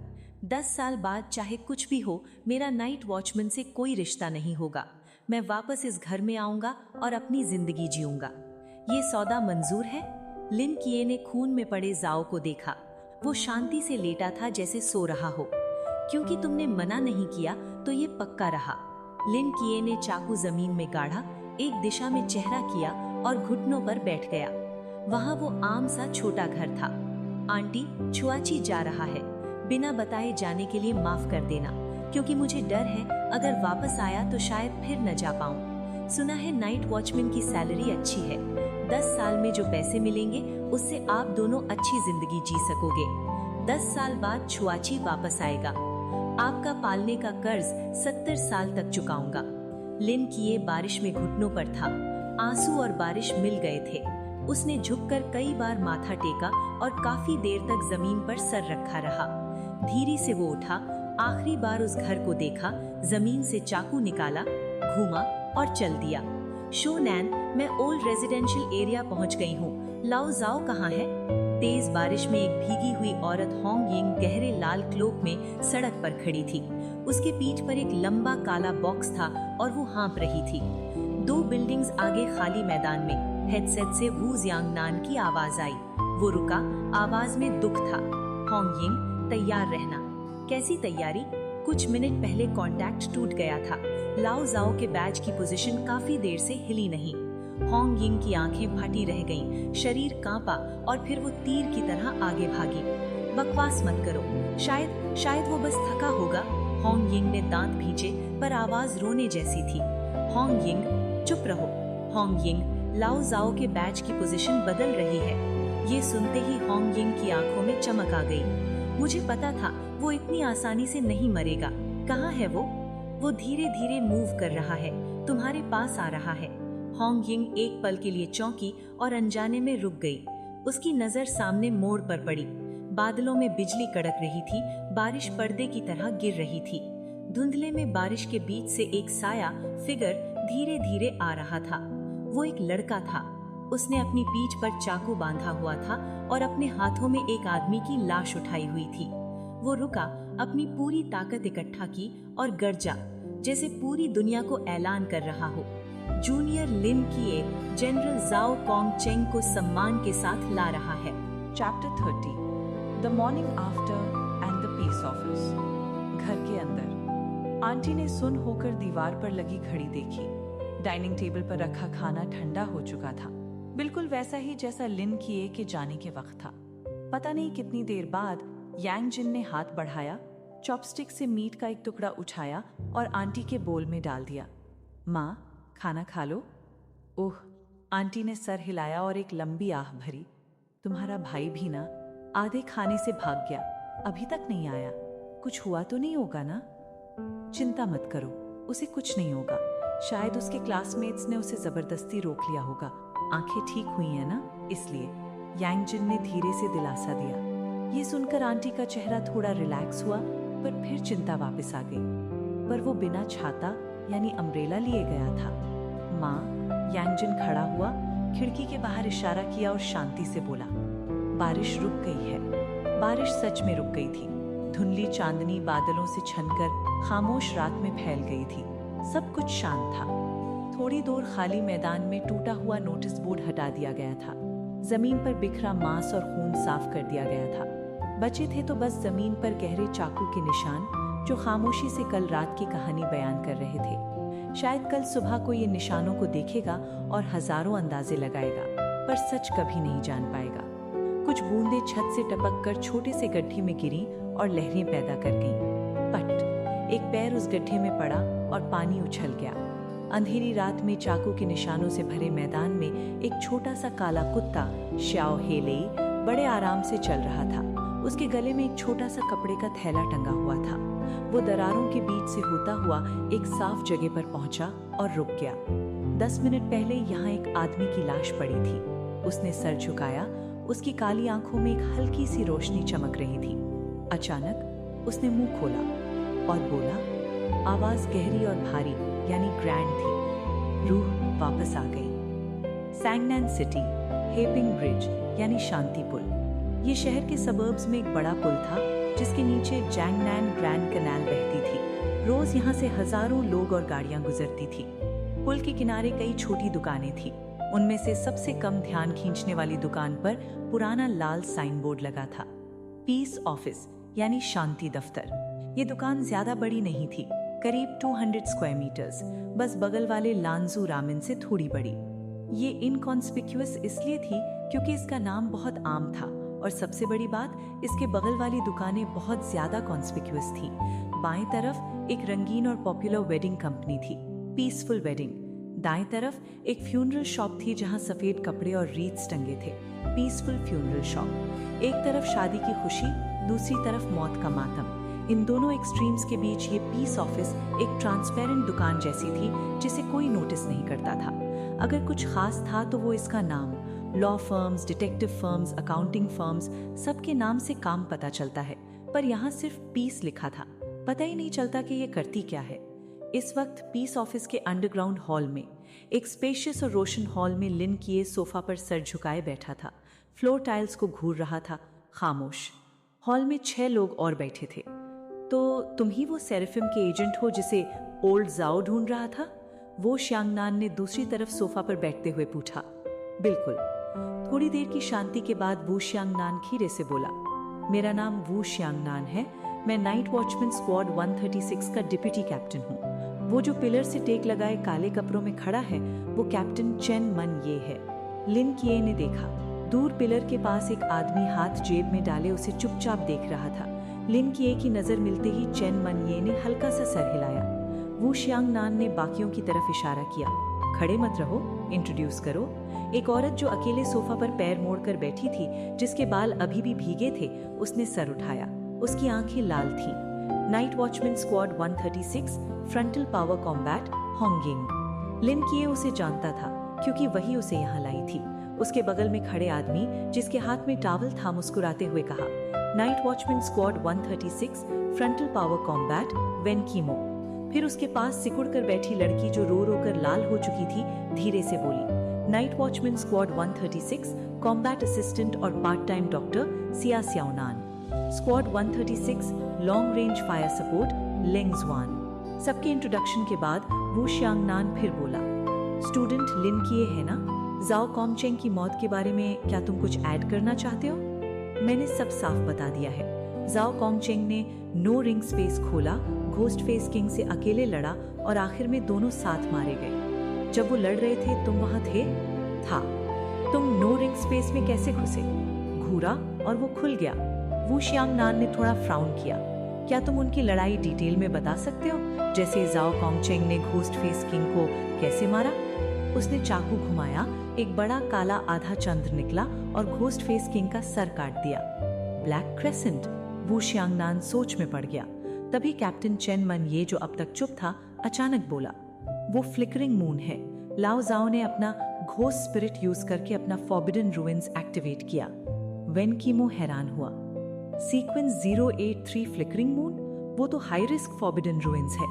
10 साल बाद चाहे कुछ भी हो, मेरा नाइट वॉचमैन से कोई रिश्ता नहीं होगा। मैं वापस इस घर में आऊंगा और अपनी जिंदगी जीऊंगा। ये सौदा मंजूर है? लिन कीए ने खून में पड़े जाओ को देखा। वो शांति से लेटा था, जैसे सो रहा हो। क्योंकि तुमने मना नहीं किया तो ये पक्का रहा। लिन किए ने चाकू जमीन में गाड़ा, एक दिशा में चेहरा किया और घुटनों पर बैठ गया। वहाँ वो आम सा छोटा घर था। आंटी, छुआची जा रहा है, बिना बताए जाने के लिए माफ कर देना, क्योंकि मुझे डर है अगर वापस आया तो शायद फिर न जा पाऊं। सुना है नाइट वॉचमैन की सैलरी अच्छी है। 10 साल में जो पैसे मिलेंगे उससे आप दोनों अच्छी जिंदगी जी सकोगे। 10 साल बाद छुआची वापस आएगा। आपका पालने का कर्ज 70 साल तक चुकाऊंगा। लिन किए बारिश में घुटनों पर था। आंसू और बारिश मिल गए थे। उसने झुककर कई बार माथा टेका और काफी देर तक जमीन पर सर रखा रहा। धीरे से वो उठा, आखिरी बार उस घर को देखा, जमीन से चाकू निकाला, घूमा और चल दिया। शोनैन, मैं ओल्ड रेजिडेंशियल एरिया पहुंच गई हूँ। लाओ जाओ कहाँ है? तेज बारिश में एक भीगी हुई औरत होंग यिंग गहरे लाल क्लोक में सड़क पर खड़ी थी। उसके पीठ पर एक लंबा काला बॉक्स था और वो हाँप रही थी। 2 बिल्डिंग्स आगे खाली मैदान में हेडसेट से वू जियांगनान की आवाज आई। वो रुका, आवाज में दुख था। होंग यिंग, तैयार रहना। कैसी तैयारी? कुछ मिनट पहले कांटेक्ट टूट गया था। लाओ जाओ के बैज की पोजीशन काफी देर से हिली नहीं। होंग यिंग की आंखें फटी रह गईं, शरीर कांपा और फिर वो तीर की तरह आगे भागी। बकवास मत करो, शायद वो बस थका होगा। होंग यिंग ने दांत भींचे, पर आवाज रोने जैसी थी। होंग यिंग, चुप रहो। होंग यिंग, लाओ जाओ के बैच की पोजीशन बदल रही है। ये सुनते ही होंग यिंग की आंखों में चमक आ गई। मुझे पता था वो इतनी आसानी से नहीं मरेगा। कहाँ है वो? वो धीरे धीरे मूव कर रहा है, तुम्हारे पास आ रहा है। होंग यिंग एक पल के लिए चौंकी और अनजाने में रुक गई। उसकी नजर सामने मोड़ पर पड़ी। बादलों में बिजली कड़क रही थी, बारिश पर्दे की तरह गिर रही थी। धुंधले में बारिश के बीच से एक साया फिगर धीरे धीरे आ रहा था। वो एक लड़का था। उसने अपनी पीठ पर चाकू बांधा हुआ था और अपने हाथों में एक आदमी की लाश उठाई हुई थी। वो रुका, अपनी पूरी ताकत इकट्ठा की और गरजा, जैसे पूरी दुनिया को ऐलान कर रहा हो। जूनियर लिन किए जनरल जाओ कोंग चेंग को सम्मान के साथ ला रहा है। Chapter 30 the morning after and the peace office. घर के अंदर आंटी ने सुन होकर दीवार पर लगी घड़ी देखी। डाइनिंग टेबल पर रखा खाना ठंडा हो चुका था, बिल्कुल वैसा ही जैसा लिन किए के जाने के वक्त था। पता नहीं कितनी देर बाद यांग जिन ने हाथ बढ़ाया, चॉपस्टिक से मीट का एक टुकड़ा उठाया और आंटी के बोल में डाल दिया। माँ, खाना खा लो। ओह, आंटी ने सर हिलाया और एक लंबी आह भरी। तुम्हारा भाई भी ना आधे खाने से भाग गया, अभी तक नहीं आया। कुछ हुआ तो नहीं होगा ना? चिंता मत करो, उसे कुछ नहीं होगा। शायद उसके क्लासमेट्स ने उसे जबरदस्ती रोक लिया होगा। आंखें ठीक हुई हैं ना, इसलिए। यांग जिन ने धीरे से दिलासा दिया। ये सुनकर आंटी का चेहरा थोड़ा रिलैक्स हुआ, पर फिर चिंता वापस आ गई। पर वो बिना छाता यानी अम्ब्रेला लिए गया था। माँ, यांग जिन खड़ा हुआ, खिड़की के बाहर इशारा किया और शांति से बोला, बारिश रुक गई है। बारिश सच में रुक गई थी। धुंधली चांदनी बादलों से छनकर खामोश रात में फैल गई थी। सब कुछ शांत था। थोड़ी दूर खाली मैदान में टूटा हुआ नोटिस बोर्ड हटा दिया गया था। जमीन पर बिखरा मांस और खून साफ कर दिया गया था। बचे थे तो बस जमीन पर गहरे चाकू के निशान, जो खामोशी से कल रात की कहानी बयान कर रहे थे। शायद कल सुबह को ये निशानों को देखेगा और हजारों अंदाजे लगाएगा, पर सच कभी नहीं जान पाएगा। कुछ बूंदें छत से टपक कर छोटे से गड्ढे में गिरी और लहरें पैदा कर गईं। पट, एक पैर उस गड्ढे में पड़ा और पानी उछल गया। अंधेरी रात में चाकू के निशानों से भरे मैदान में एक छोटा सा काला कुत्ता श्याओ हेलेई बड़े आराम से चल रहा था। उसके गले में एक छोटा सा कपड़े का थैला टंगा हुआ था। वो दरारों के बीच से होता हुआ एक साफ जगह पर पहुंचा और रुक गया। 10 मिनट पहले यहाँ एक आदमी की लाश पड़ी थी। उसने सर झुकाया, उसकी काली आंखों में एक हल्की सी रोशनी चमक रही थी। अचानक उसने मुंह खोला और बोला। आवाज गहरी और भारी यानी ग्रैंड थी। रूह वापस आ गई। सैंगनैन सिटी, हेपिंग ब्रिज यानी शांति पुल। ये शहर के सबर्ब्स में एक बड़ा पुल था, जिसके नीचे जैंगनैन ग्रैंड कैनाल बहती थी। रोज यहाँ से हजारों लोग और गाड़ियां गुजरती थी। पुल के किनारे कई छोटी दुकानें थी। उनमें से सबसे कम ध्यान खींचने वाली दुकान पर पुराना लाल साइन बोर्ड लगा था, पीस ऑफिस यानी शांति दफ्तर। ये दुकान ज्यादा बड़ी नहीं थी, करीब 200 स्क्वायर मीटर्स, बस बगल वाले लांजू रामेन से थोड़ी बड़ी। ये इनकॉन्स्पिक्यूअस इसलिए थी क्योंकि इसका नाम बहुत आम था, और सबसे बड़ी बात, इसके बगल वाली दुकानें बहुत ज्यादा कॉन्स्पिक्यूअस थी। बाएं तरफ एक रंगीन और पॉपुलर वेडिंग कंपनी थी, पीसफुल वेडिंग। दाएं तरफ एक फ्यूनरल शॉप थी जहां सफेद कपड़े और रीत्स टंगे थे, पीसफुल फ्यूनरल शॉप। एक तरफ शादी की खुशी, दूसरी तरफ मौत का मातम। इन दोनों एक्सट्रीम्स के बीच ये पीस ऑफिस एक ट्रांसपेरेंट दुकान जैसी थी जिसे कोई नोटिस नहीं करता था। अगर कुछ खास था तो वो इसका नाम। Law firms, detective firms, accounting firms, सबके नाम से काम पता चलता है, पर यहाँ सिर्फ पीस लिखा था। पता ही नहीं चलता कि ये करती क्या है। इस वक्त पीस ऑफिस के अंडरग्राउंड हॉल में, एक स्पेशियस और रोशन हॉल में, लिन किए सोफा पर सर झुकाए बैठा था। फ्लोर टाइल्स को घूर रहा था, खामोश। हॉल में 6 लोग और बैठे थे। तो तुम ही वो सेरेफिम के एजेंट हो जिसे ओल्ड जाओ ढूंढ रहा था? वो श्यांगनान ने दूसरी तरफ सोफा पर बैठते हुए पूछा। बिल्कुल। थोड़ी देर की शांति के बाद वू श्यांगनान खीरे से बोला, मेरा नाम वू श्यांगनान है। मैं नाइट वॉचमैन स्क्वाड 136 का डिप्टी कैप्टन हूँ। वो जो पिलर से टेक लगाए काले कपड़ों में खड़ा है, वो कैप्टन चेन मन ये है। लिन किए ने देखा, दूर पिलर के पास एक आदमी हाथ जेब में डाले उसे चुपचाप देख रहा था। लिन किए की नजर मिलते ही चेन मन ये ने हल्का सा सर हिलाया। वू श्यांगनान ने बाकियों की तरफ इशारा किया, खड़े मत रहो, इंट्रोड्यूस करो। एक औरत जो अकेले सोफा पर पैर मोड़कर बैठी थी, जिसके बाल अभी भी भीगे थे, उसने सर उठाया। उसकी आंखें लाल थीं। Night watchman squad 136, frontal power combat, Hongying. Lin Qiye उसे जानता था क्योंकि वही उसे यहाँ लाई थी। उसके बगल में खड़े आदमी, जिसके हाथ में टावल था, मुस्कुराते हुए कहा, night watchman squad 136, frontal power combat, when chemo. फिर उसके पास सिकुड़ कर बैठी लड़की जो रो रो कर लाल हो चुकी थी, धीरे से बोली, night watchman squad 136, combat assistant और part time doctor Xia Xiaonan. Squad 136, long range fire support, Leng Xuan. सबके इंट्रोडक्शन के बाद वू श्यांगनान फिर बोला, स्टूडेंट लिन किए है ना? जाओ कॉमचेंग की मौत के बारे में क्या तुम कुछ ऐड करना चाहते हो? मैंने सब साफ बता दिया है। जाओ कॉमचेंग ने नो रिंग स्पेस खोला, घोस्ट फेस किंग से अकेले लड़ा और आखिर में दोनों साथ मारे गए। जब वो लड़ रहे थे तुम वहां थे? था। तुम नो रिंग स्पेस में कैसे घुसे? घूरा और वो खुल गया। वू श्यांगनान ने थोड़ा फ्राउन किया। क्या तुम उनकी लड़ाई डिटेल में बता सकते हो, जैसे जाओ कॉमचेंग ने घोस्ट फेस किंग को कैसे मारा? उसने चाकू घुमाया, एक बड़ा काला आधा चंद्र निकला और घोस्ट फेस किंग का सर काट दिया। Black crescent. वू श्यांगनान सोच में पड़ गया। तभी कैप्टन चेन मन ये, जो अब तक चुप था, अचानक बोला, वो फ्लिकरिंग मून है। लाओ जाओ ने अपना घोस्ट स्पिरिट यूज करके अपना फॉरबिडन रूइंस एक्टिवेट किया। वेन कीमो हैरान हुआ, सीक्वेंस 083 फ्लिकरिंग मून? वो तो हाई रिस्क फॉरबिडन रूइंस है।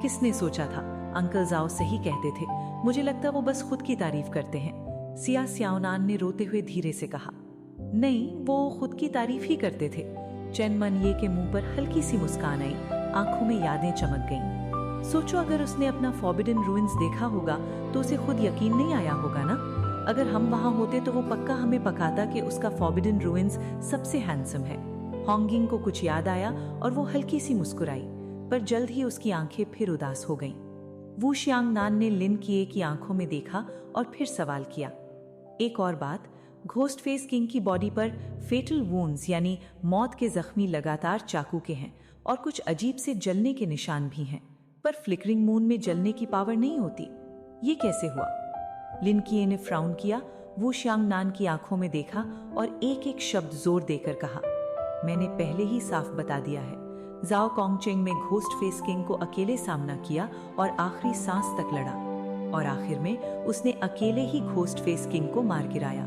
किसने सोचा था? अंकल जाओ सही कहते थे। मुझे लगता वो बस खुद की तारीफ करते हैं। सिया स्याओनान ने रोते हुए धीरे से कहा, नहीं, वो खुद की तारीफ ही करते थे। चेन मन ये के मुंह पर हल्की सी मुस्कान आई, आंखों में यादें चमक गईं। सोचो, अगर उसने अपना फॉरबिडन रूइंस देखा होगा तो उसे खुद यकीन नहीं आया होगा ना। अगर हम वहां होते तो वो पक्का हमें पकाता कि उसका फॉरबिडन रूइंस सबसे हैंडसम है। होंगिंग को कुछ याद आया और वो हल्की सी मुस्कुराई, पर जल्द ही उसकी आंखें फिर उदास हो गईं। वू श्यांगनान ने लिन किए की आंखों में देखा और फिर सवाल किया, एक और बात, घोस्ट फेस किंग की बॉडी पर फेटल वुंड्स यानी मौत के जख्मी लगातार चाकू के हैं और कुछ अजीब से जलने के निशान भी हैं, पर फ्लिकरिंग मून में जलने की पावर नहीं होती। ये कैसे हुआ? लिन किए ने फ्राउन किया, वू श्यांगनान की आंखों में देखा और एक एक शब्द जोर देकर कहा, मैंने पहले ही साफ बता दिया है। जाओ कॉमचेंग में घोस्ट फेस किंग को अकेले सामना किया और आखिरी सांस तक लड़ा, और आखिर में उसने अकेले ही घोस्ट फेस किंग को मार गिराया।